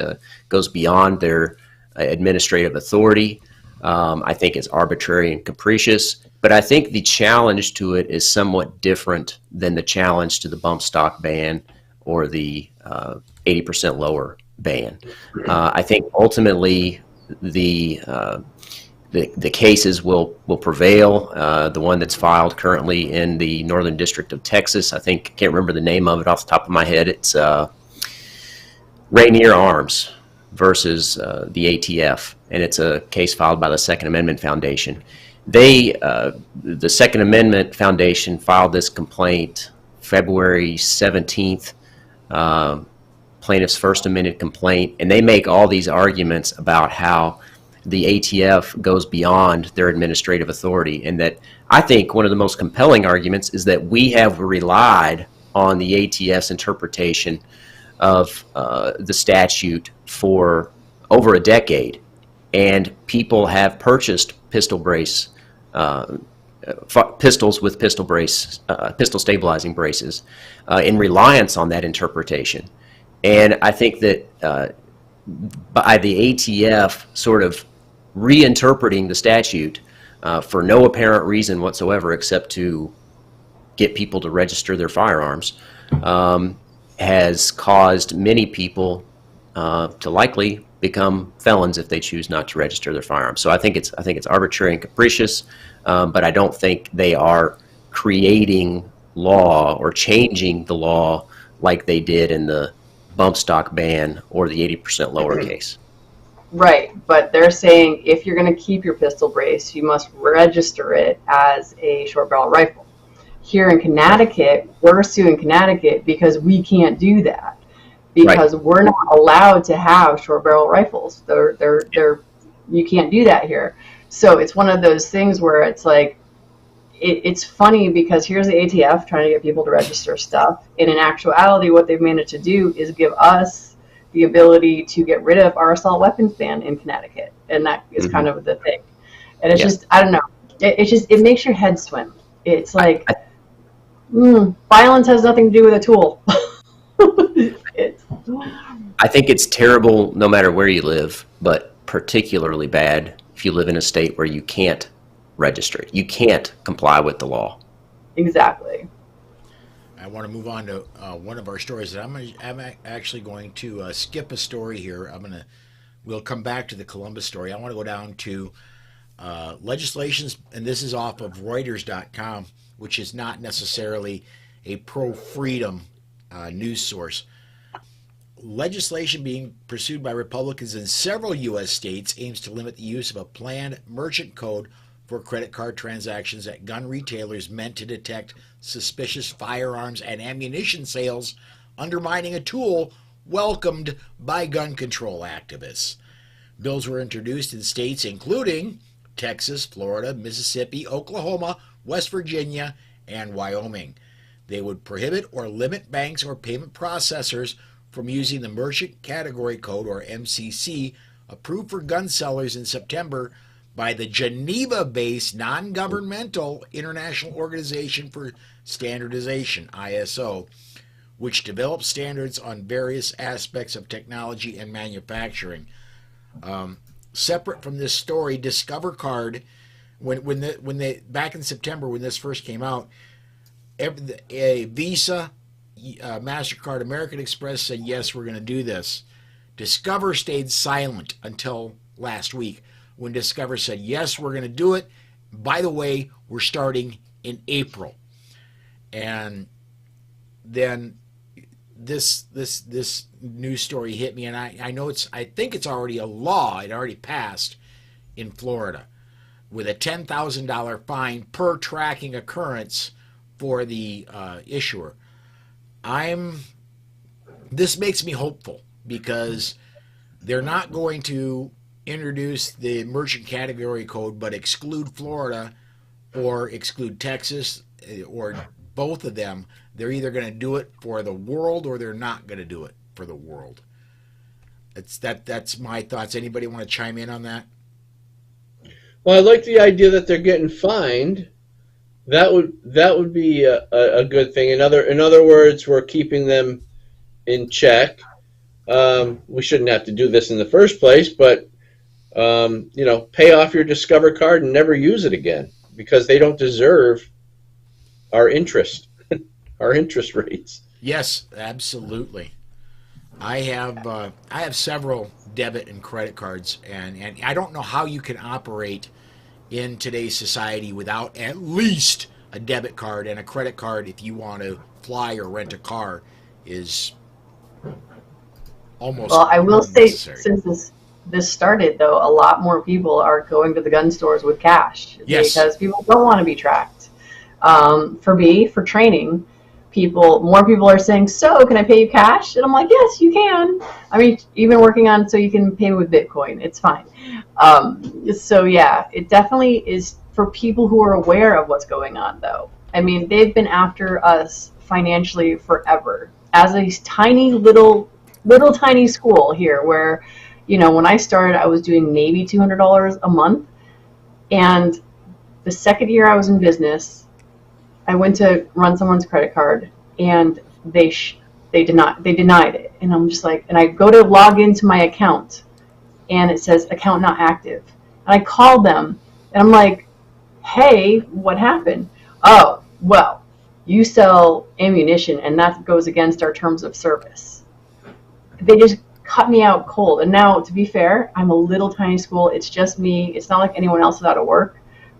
goes beyond their administrative authority. I think it's arbitrary and capricious. But I think the challenge to it is somewhat different than the challenge to the bump stock ban or the 80% lower ban. I think ultimately the cases will prevail. The one that's filed currently in the Northern District of Texas, I can't remember the name of it off the top of my head. It's Rainier Arms versus the ATF, and it's a case filed by the Second Amendment Foundation. The Second Amendment Foundation filed this complaint February 17th, plaintiff's first amended complaint, and they make all these arguments about how the ATF goes beyond their administrative authority, and that I think one of the most compelling arguments is that we have relied on the ATF's interpretation of the statute for over a decade, and people have purchased pistol brace pistols with pistol stabilizing braces in reliance on that interpretation. And I think that by the ATF sort of reinterpreting the statute for no apparent reason whatsoever except to get people to register their firearms has caused many people to likely become felons if they choose not to register their firearms. So I think it's arbitrary and capricious, but I don't think they are creating law or changing the law like they did in the bump stock ban or the 80% lower case. Right, but they're saying if you're going to keep your pistol brace, you must register it as a short barrel rifle. Here in Connecticut, we're suing Connecticut because we can't do that, because we're not allowed to have short barrel rifles. You can't do that here. So it's one of those things where it's like, it's funny because here's the ATF trying to get people to register stuff. And in actuality, what they've managed to do is give us the ability to get rid of our assault weapons ban in Connecticut. And that is kind of the thing. And it's just, I don't know. It makes your head swim. It's like, violence has nothing to do with a tool. I think it's terrible no matter where you live, but particularly bad if you live in a state where you can't register it. You can't comply with the law. Exactly. I want to move on to one of our stories. That I'm actually going to skip a story here. We'll come back to the Columbus story. I want to go down to legislations, and this is off of Reuters.com, which is not necessarily a pro-freedom news source. Legislation being pursued by Republicans in several U.S. states aims to limit the use of a planned merchant code for credit card transactions at gun retailers meant to detect suspicious firearms and ammunition sales, undermining a tool welcomed by gun control activists. Bills were introduced in states including Texas, Florida, Mississippi, Oklahoma, West Virginia, and Wyoming. They would prohibit or limit banks or payment processors from using the Merchant Category Code, or MCC, approved for gun sellers in September by the Geneva-based non-governmental International Organization for Standardization, ISO, which develops standards on various aspects of technology and manufacturing. Separate from this story, Discover Card, when they back in September when this first came out, a Visa, MasterCard, American Express said, yes, we're going to do this. Discover stayed silent until last week when Discover said, yes, we're going to do it. By the way, we're starting in April. And then this news story hit me, and I know I think it's already a law. It already passed in Florida with a $10,000 fine per tracking occurrence for the issuer. This makes me hopeful because they're not going to introduce the merchant category code but exclude Florida or exclude Texas or both of them. They're either going to do it for the world or they're not going to do it for the world. That's my thoughts. Anybody want to chime in on that? Well, I like the idea that they're getting fined. That would be a good thing. In other words, we're keeping them in check. We shouldn't have to do this in the first place, but pay off your Discover card and never use it again because they don't deserve our interest, our interest rates. Yes, absolutely. I have several debit and credit cards, and I don't know how you can operate in today's society without at least a debit card, and a credit card if you want to fly or rent a car is almost well, I will say, unnecessary. since this started, though, a lot more people are going to the gun stores with cash because people don't want to be tracked. For me, for training, more people are saying, so can I pay you cash? And I'm like, yes, you can. I mean, even working on so you can pay with Bitcoin, it's fine. So yeah, it definitely is for people who are aware of what's going on, though. I mean, they've been after us financially forever. As a tiny little tiny school here where, when I started, I was doing maybe $200 a month. And the second year I was in business, I went to run someone's credit card and they denied it. And I'm just like, and I go to log into my account and it says account not active. And I called them and I'm like, hey, what happened? Oh, well, you sell ammunition and that goes against our terms of service. They just cut me out cold. And now, to be fair, I'm a little tiny school. It's just me. It's not like anyone else is out of work.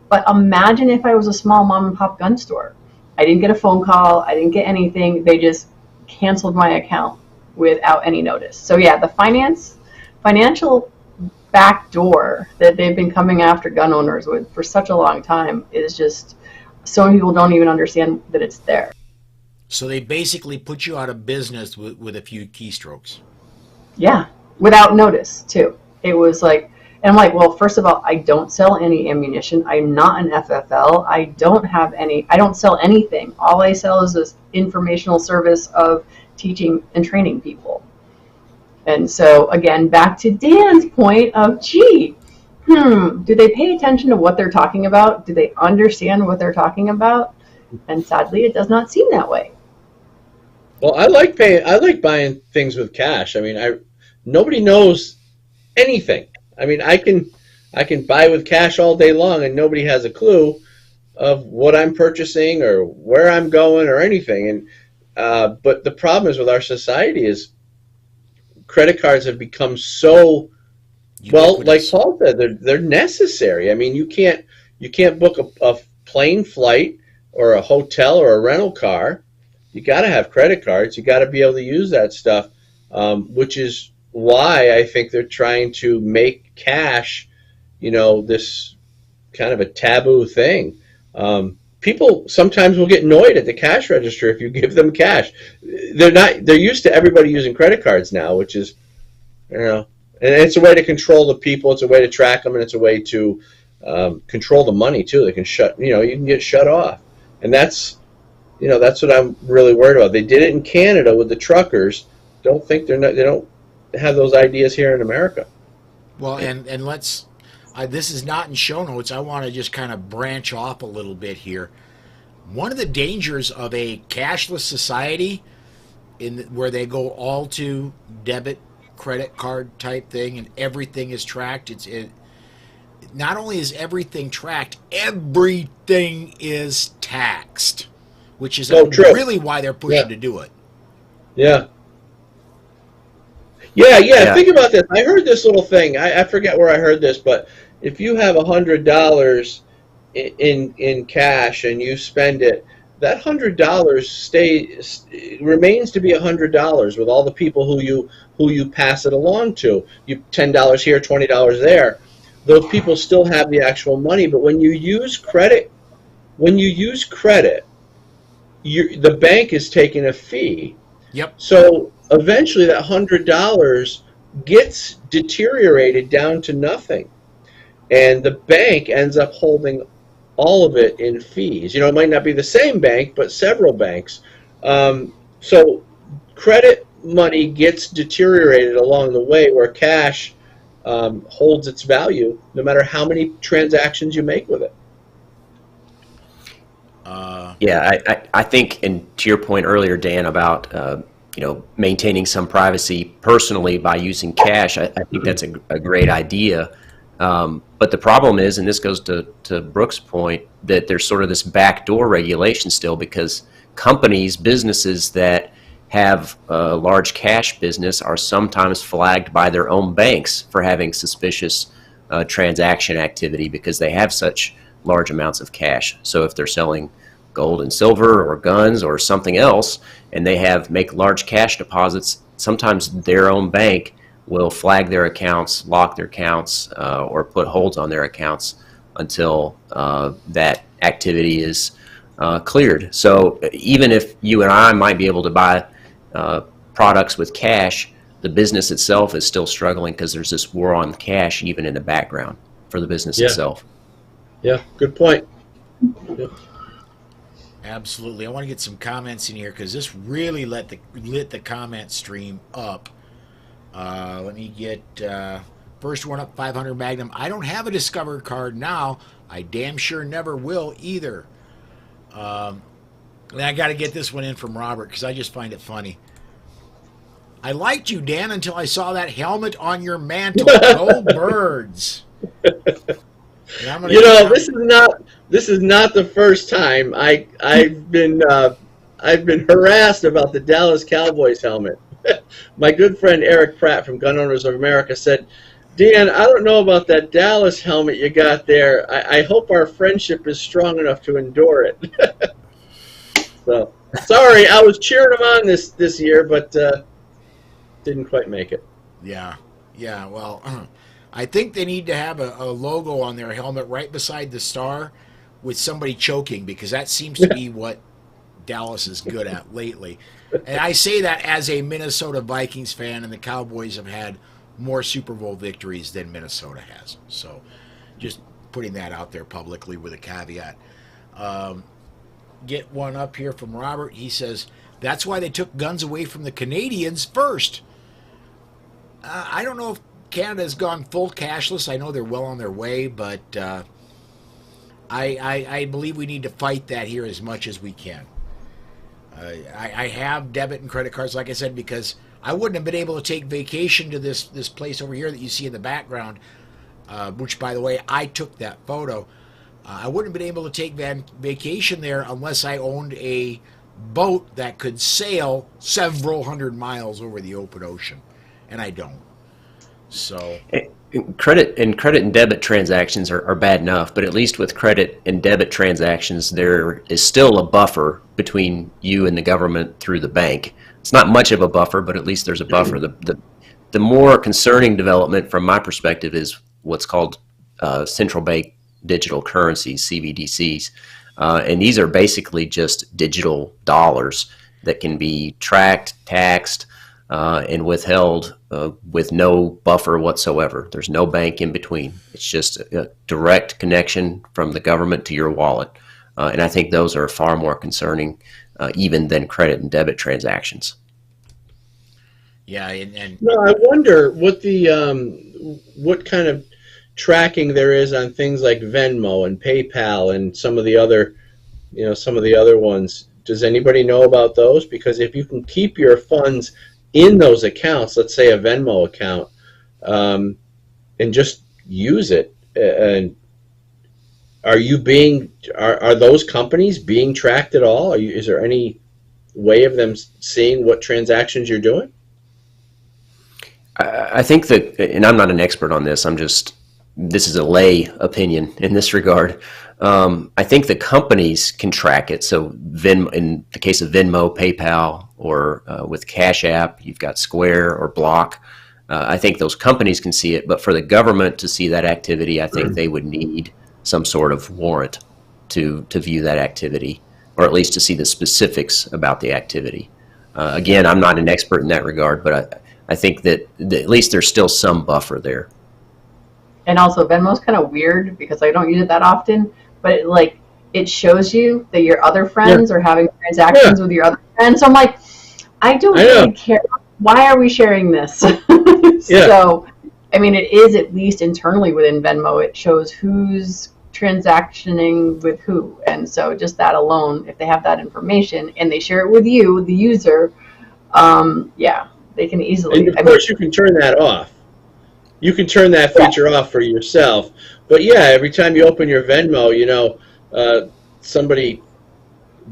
But imagine if I was a small mom and pop gun store. I didn't get a phone call. I didn't get anything. They just canceled my account without any notice. So yeah, the financial back door that they've been coming after gun owners with for such a long time is just, so many people don't even understand that it's there. So they basically put you out of business with a few keystrokes. Yeah, without notice too. It was like, and I'm like, well, first of all, I don't sell any ammunition. I'm not an FFL. I don't sell anything. All I sell is this informational service of teaching and training people. And so again, back to Dan's point of, do they pay attention to what they're talking about? Do they understand what they're talking about? And sadly, it does not seem that way. Well, I like buying things with cash. I mean, nobody knows anything. I mean, I can buy with cash all day long, and nobody has a clue of what I'm purchasing or where I'm going or anything. And but the problem is with our society is credit cards have become so like Paul said, they're necessary. I mean, you can't book a plane flight or a hotel or a rental car. You got to have credit cards. You got to be able to use that stuff, which is why I think they're trying to make cash, this kind of a taboo thing. People sometimes will get annoyed at the cash register if you give them cash. They're used to everybody using credit cards now, which is, and it's a way to control the people. It's a way to track them, and it's a way to control the money too. They can you can get shut off, and that's what I'm really worried about. They did it in Canada with the truckers. They don't have those ideas here in America. Well, and let's. This is not in show notes. I want to just kind of branch off a little bit here. One of the dangers of a cashless society, where they go all to debit, credit card type thing, and everything is tracked. Not only is everything tracked, everything is taxed, which is really why they're pushing to do it. Yeah. Yeah. Think about this. I heard this little thing. I forget where I heard this, but if you have $100 in cash and you spend it, that $100 remains to be $100 with all the people who you pass it along to. You $10 here, $20 there. Those people still have the actual money, but when you use credit, the bank is taking a fee. Yep. So eventually that $100 gets deteriorated down to nothing, and the bank ends up holding all of it in fees. It might not be the same bank, but several banks. So credit money gets deteriorated along the way, where cash holds its value no matter how many transactions you make with it. I think, and to your point earlier, Dan, about maintaining some privacy personally by using cash, I think that's a great idea. But the problem is, and this goes to Brooke's point, that there's sort of this backdoor regulation still, because businesses that have a large cash business are sometimes flagged by their own banks for having suspicious transaction activity because they have such large amounts of cash. So if they're selling gold and silver or guns or something else, and they make large cash deposits, sometimes their own bank will flag their accounts, lock their accounts, or put holds on their accounts until that activity is cleared. So even if you and I might be able to buy products with cash, the business itself is still struggling because there's this war on cash even in the background for the business itself. Yeah, good point. Yeah. Absolutely. I want to get some comments in here because this really lit the comment stream up. Let me get first one up, 500 Magnum. I don't have a Discover card now. I damn sure never will either. And I got to get this one in from Robert because I just find it funny. I liked you, Dan, until I saw that helmet on your mantle. Go Birds. This is not the first time I've been harassed about the Dallas Cowboys helmet. My good friend Eric Pratt from Gun Owners of America said, Dan, I don't know about that Dallas helmet you got there. I hope our friendship is strong enough to endure it. So, sorry, I was cheering him on this year, but didn't quite make it. Yeah, well, I think they need to have a logo on their helmet right beside the star with somebody choking, because that seems to be what Dallas is good at lately. And I say that as a Minnesota Vikings fan, and the Cowboys have had more Super Bowl victories than Minnesota has. So just putting that out there publicly with a caveat. Get one up here from Robert. He says, that's why they took guns away from the Canadians first. I don't know if Canada's gone full cashless. I know they're well on their way, but I believe we need to fight that here as much as we can. I have debit and credit cards, like I said, because I wouldn't have been able to take vacation to this place over here that you see in the background, which, by the way, I took that photo. I wouldn't have been able to take vacation there unless I owned a boat that could sail several hundred miles over the open ocean, and I don't. So credit and debit transactions are bad enough, but at least with credit and debit transactions, there is still a buffer between you and the government through the bank. It's not much of a buffer, but at least there's a buffer. The more concerning development from my perspective is what's called central bank digital currencies, CBDCs. And these are basically just digital dollars that can be tracked, taxed, and withheld with no buffer whatsoever. There's no bank in between. It's just a direct connection from the government to your wallet. And I think those are far more concerning even than credit and debit transactions. Yeah, and no, I wonder what the what kind of tracking there is on things like Venmo and PayPal and some of the other ones. Does anybody know about those? Because if you can keep your funds in those accounts, let's say a Venmo account, and just use it, and are those companies being tracked at all? Is there any way of them seeing what transactions you're doing? I think that, and I'm not an expert on this, this is a lay opinion in this regard. I think the companies can track it. So in the case of Venmo, PayPal, or with Cash App, you've got Square or Block. I think those companies can see it, but for the government to see that activity, I think they would need some sort of warrant to view that activity, or at least to see the specifics about the activity. Again, I'm not an expert in that regard, but I think that at least there's still some buffer there. And also, Venmo's kind of weird because I don't use it that often, but it shows you that your other friends are having transactions with your other friends. So I'm like, I don't really care. Why are we sharing this? So, I mean, it is at least internally within Venmo. It shows who's transactioning with who. And so just that alone, if they have that information and they share it with you, the user, they can easily. And of course, you can turn that off. You can turn that feature off for yourself. But every time you open your Venmo, somebody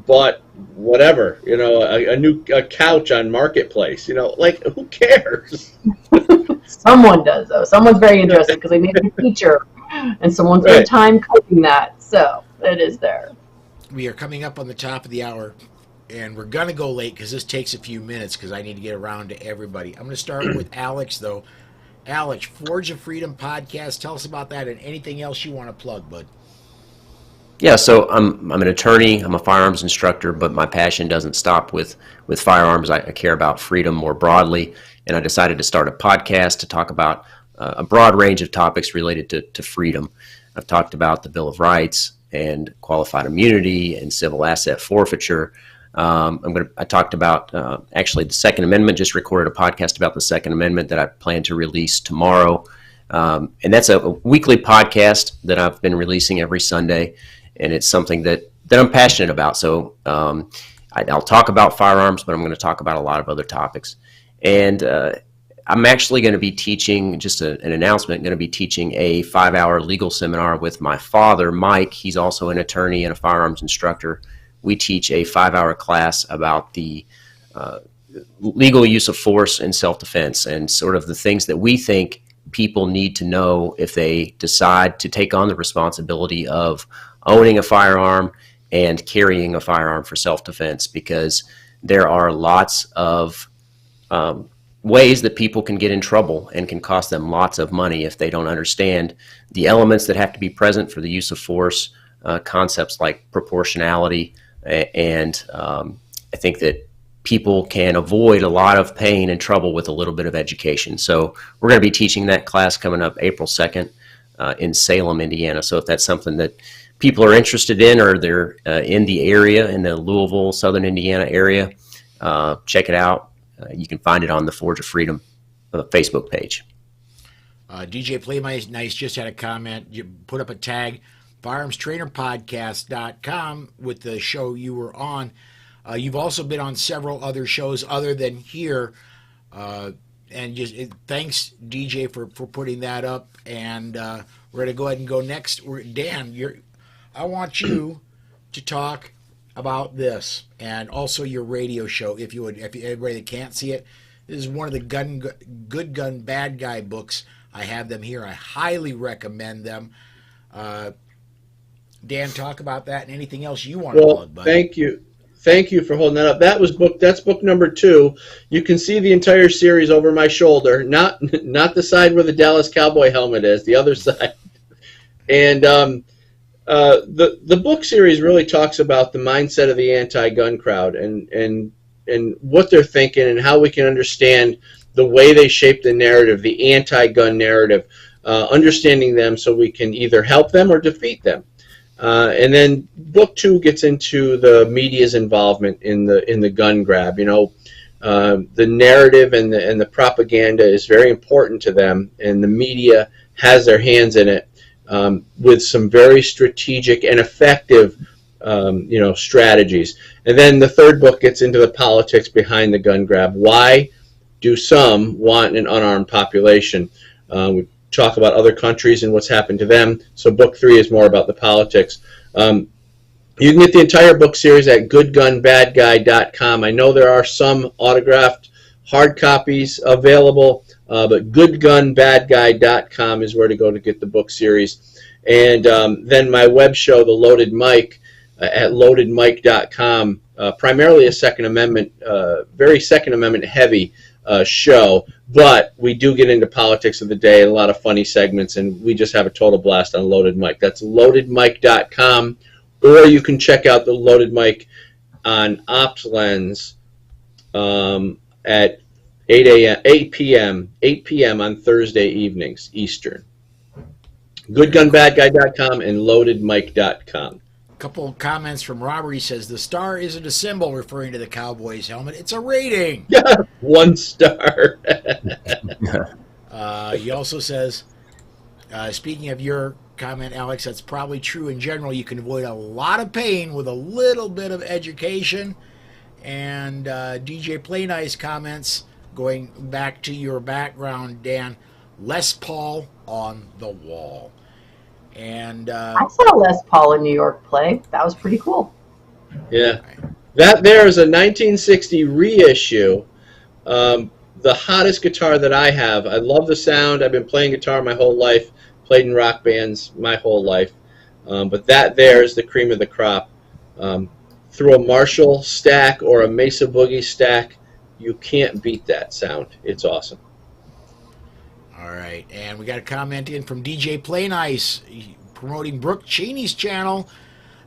bought whatever, a couch on Marketplace. Who cares? Someone does, though. Someone's very interested because they made a feature, and someone spent time coding that. So it is there. We are coming up on the top of the hour, and we're going to go late because this takes a few minutes because I need to get around to everybody. I'm going to start with Alex, though. Alex, Forge of Freedom podcast. Tell us about that and anything else you want to plug, bud. Yeah, so I'm an attorney. I'm a firearms instructor, but my passion doesn't stop with firearms. I care about freedom more broadly, and I decided to start a podcast to talk about a broad range of topics related to freedom. I've talked about the Bill of Rights and qualified immunity and civil asset forfeiture. I talked about actually the Second Amendment. Just recorded a podcast about the Second Amendment that I plan to release tomorrow, and that's a weekly podcast that I've been releasing every Sunday, and it's something that I'm passionate about. So I'll talk about firearms, but I'm going to talk about a lot of other topics. And I'm actually going to be teaching, just an announcement, going to be teaching a 5-hour legal seminar with my father, Mike. He's also an attorney and a firearms instructor. We teach a 5-hour class about the legal use of force and self-defense, and sort of the things that we think people need to know if they decide to take on the responsibility of owning a firearm and carrying a firearm for self-defense, because there are lots of ways that people can get in trouble and can cost them lots of money if they don't understand the elements that have to be present for the use of force, concepts like proportionality, and I think that people can avoid a lot of pain and trouble with a little bit of education. So we're going to be teaching that class coming up April 2nd in Salem, Indiana. So if that's something that people are interested in, or they're in the area, in the Louisville, Southern Indiana area, check it out. You can find it on the Forge of Freedom Facebook page. DJ Play Nice just had a comment. You put up a tag, firearmstrainerpodcast.com, with the show you were on. You've also been on several other shows other than here. And just thanks, DJ, for putting that up. And we're going to go ahead and go next. Dan, I want you to talk about this, and also your radio show, if you would. If everybody that can't see it, this is one of the Good Gun Bad Guy books. I have them here. I highly recommend them. Dan, talk about that and anything else you want to plug, buddy. Thank you for holding that up. That's book number 2. You can see the entire series over my shoulder, not the side where the Dallas Cowboy helmet is, the other side. And the book series really talks about the mindset of the anti-gun crowd and what they're thinking and how we can understand the way they shape the narrative, the anti-gun narrative, understanding them so we can either help them or defeat them. And then book 2 gets into the media's involvement in the gun grab. The narrative and the propaganda is very important to them, and the media has their hands in it. With some very strategic and effective, strategies. And then the third book gets into the politics behind the gun grab. Why do some want an unarmed population? We talk about other countries and what's happened to them. So book 3 is more about the politics. You can get the entire book series at goodgunbadguy.com. I know there are some autographed hard copies available. But goodgunbadguy.com is where to go to get the book series. And then my web show, The Loaded Mic, at loadedmic.com, primarily a Second Amendment, very Second Amendment heavy show. But we do get into politics of the day and a lot of funny segments, and we just have a total blast on Loaded Mic. That's loadedmic.com, or you can check out The Loaded Mic on OpsLens at 8 p.m. on Thursday evenings, Eastern. GoodGunBadGuy.com and LoadedMic.com. A couple of comments from Robert. He says, the star isn't a symbol, referring to the Cowboys helmet. It's a rating. Yeah, 1 star. He also says, speaking of your comment, Alex, that's probably true in general. You can avoid a lot of pain with a little bit of education. And DJ Play Nice comments, going back to your background, Dan, Les Paul on the wall. And I saw Les Paul in New York play. That was pretty cool. Yeah. That there is a 1960 reissue. The hottest guitar that I have. I love the sound. I've been playing guitar my whole life. Played in rock bands my whole life. But that there is the cream of the crop. Through a Marshall stack or a Mesa Boogie stack, you can't beat that sound. It's awesome. All right, and we got a comment in from DJ Play Nice, promoting Brooke Cheney's channel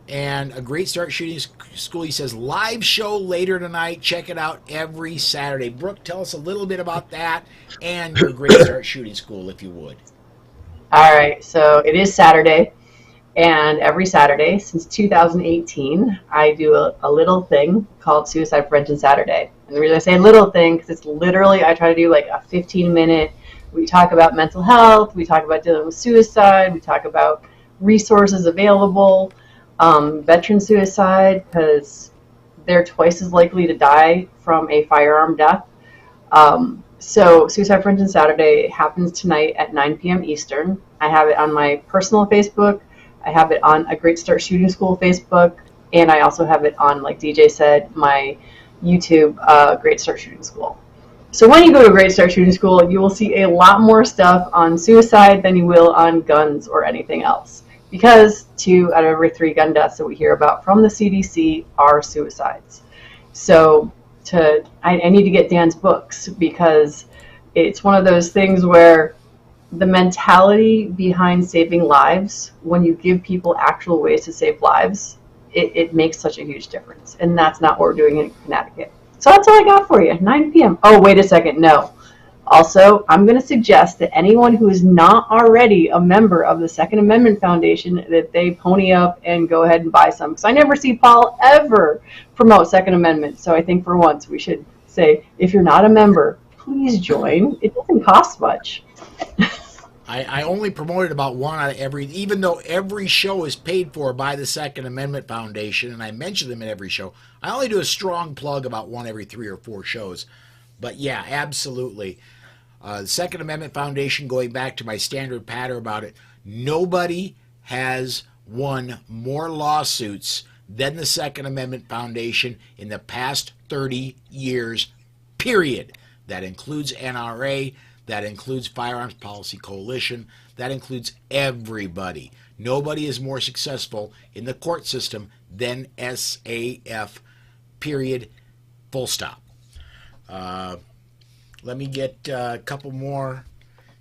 and a Great Start Shooting School. He says, live show later tonight. Check it out every Saturday. Brooke, tell us a little bit about that and your Great Start Shooting School, if you would. All right, so it is Saturday, and every Saturday since 2018, I do a little thing called Suicide Prevention Saturday. And the reason I say little thing, because it's literally, I try to do like a 15-minute. We talk about mental health, we talk about dealing with suicide, we talk about resources available, veteran suicide, because they're twice as likely to die from a firearm death. So Suicide Prevention Saturday happens tonight at 9 p.m. Eastern. I have it on my personal Facebook, I have it on a Great Start Shooting School Facebook, and I also have it on, like DJ said, my YouTube Great Start Shooting School. So when you go to Great Start Shooting School, you will see a lot more stuff on suicide than you will on guns or anything else. Because 2 out of every 3 gun deaths that we hear about from the CDC are suicides. So I need to get Dan's books, because it's one of those things where the mentality behind saving lives, when you give people actual ways to save lives, it makes such a huge difference. And that's not what we're doing in Connecticut. So that's all I got for you, 9 p.m. Oh, wait a second, no. Also, I'm going to suggest that anyone who is not already a member of the Second Amendment Foundation, that they pony up and go ahead and buy some. Because I never see Paul ever promote Second Amendment. So I think for once we should say, if you're not a member, please join. It doesn't cost much. I only promoted about 1 out of every, even though every show is paid for by the Second Amendment Foundation, and I mention them in every show, I only do a strong plug about 1 every 3 or 4 shows. But yeah, absolutely. The Second Amendment Foundation, going back to my standard patter about it, nobody has won more lawsuits than the Second Amendment Foundation in the past 30 years, period. That includes NRA, that includes Firearms Policy Coalition, that includes everybody. Nobody is more successful in the court system than SAF, period, full stop. Let me get a couple more,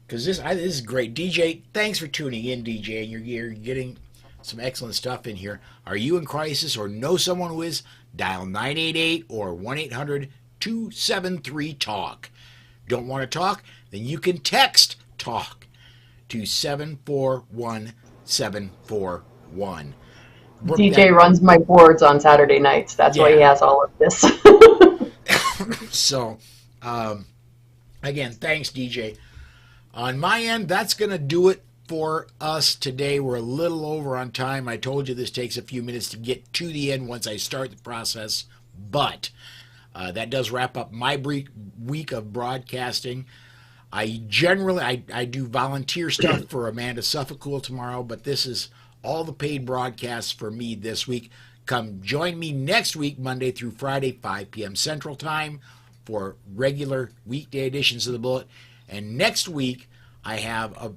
because this is great. DJ, thanks for tuning in, DJ. You're getting some excellent stuff in here. Are you in crisis or know someone who is? Dial 988 or 1-800-273-TALK. Don't want to talk? Then you can text TALK to 741741. DJ runs my boards on Saturday nights. That's why he has all of this. So, again, thanks, DJ. On my end, that's going to do it for us today. We're a little over on time. I told you this takes a few minutes to get to the end once I start the process, but that does wrap up my week of broadcasting. I do volunteer stuff for Amanda Suffolcool tomorrow, but this is all the paid broadcasts for me this week. Come join me next week, Monday through Friday, 5 p.m. Central Time, for regular weekday editions of The Bullet. And next week, I have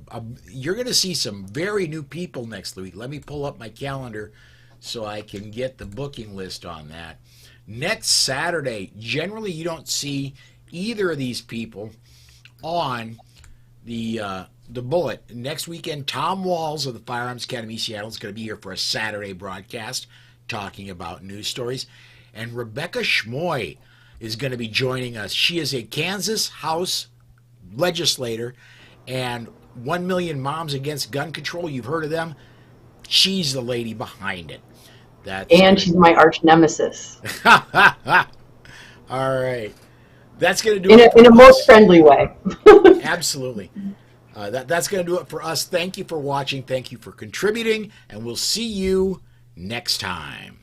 you're going to see some very new people next week. Let me pull up my calendar so I can get the booking list on that. Next Saturday, generally you don't see either of these people on the Bullet. Next weekend, Tom Walls of the Firearms Academy Seattle is going to be here for a Saturday broadcast talking about news stories. And Rebecca Schmoy is going to be joining us. She is a Kansas House legislator, and 1 Million Moms Against Gun Control, you've heard of them. She's the lady behind it. And she's my arch nemesis. All right. That's going to do it in a most friendly way. Absolutely. That's going to do it for us. Thank you for watching. Thank you for contributing, and we'll see you next time.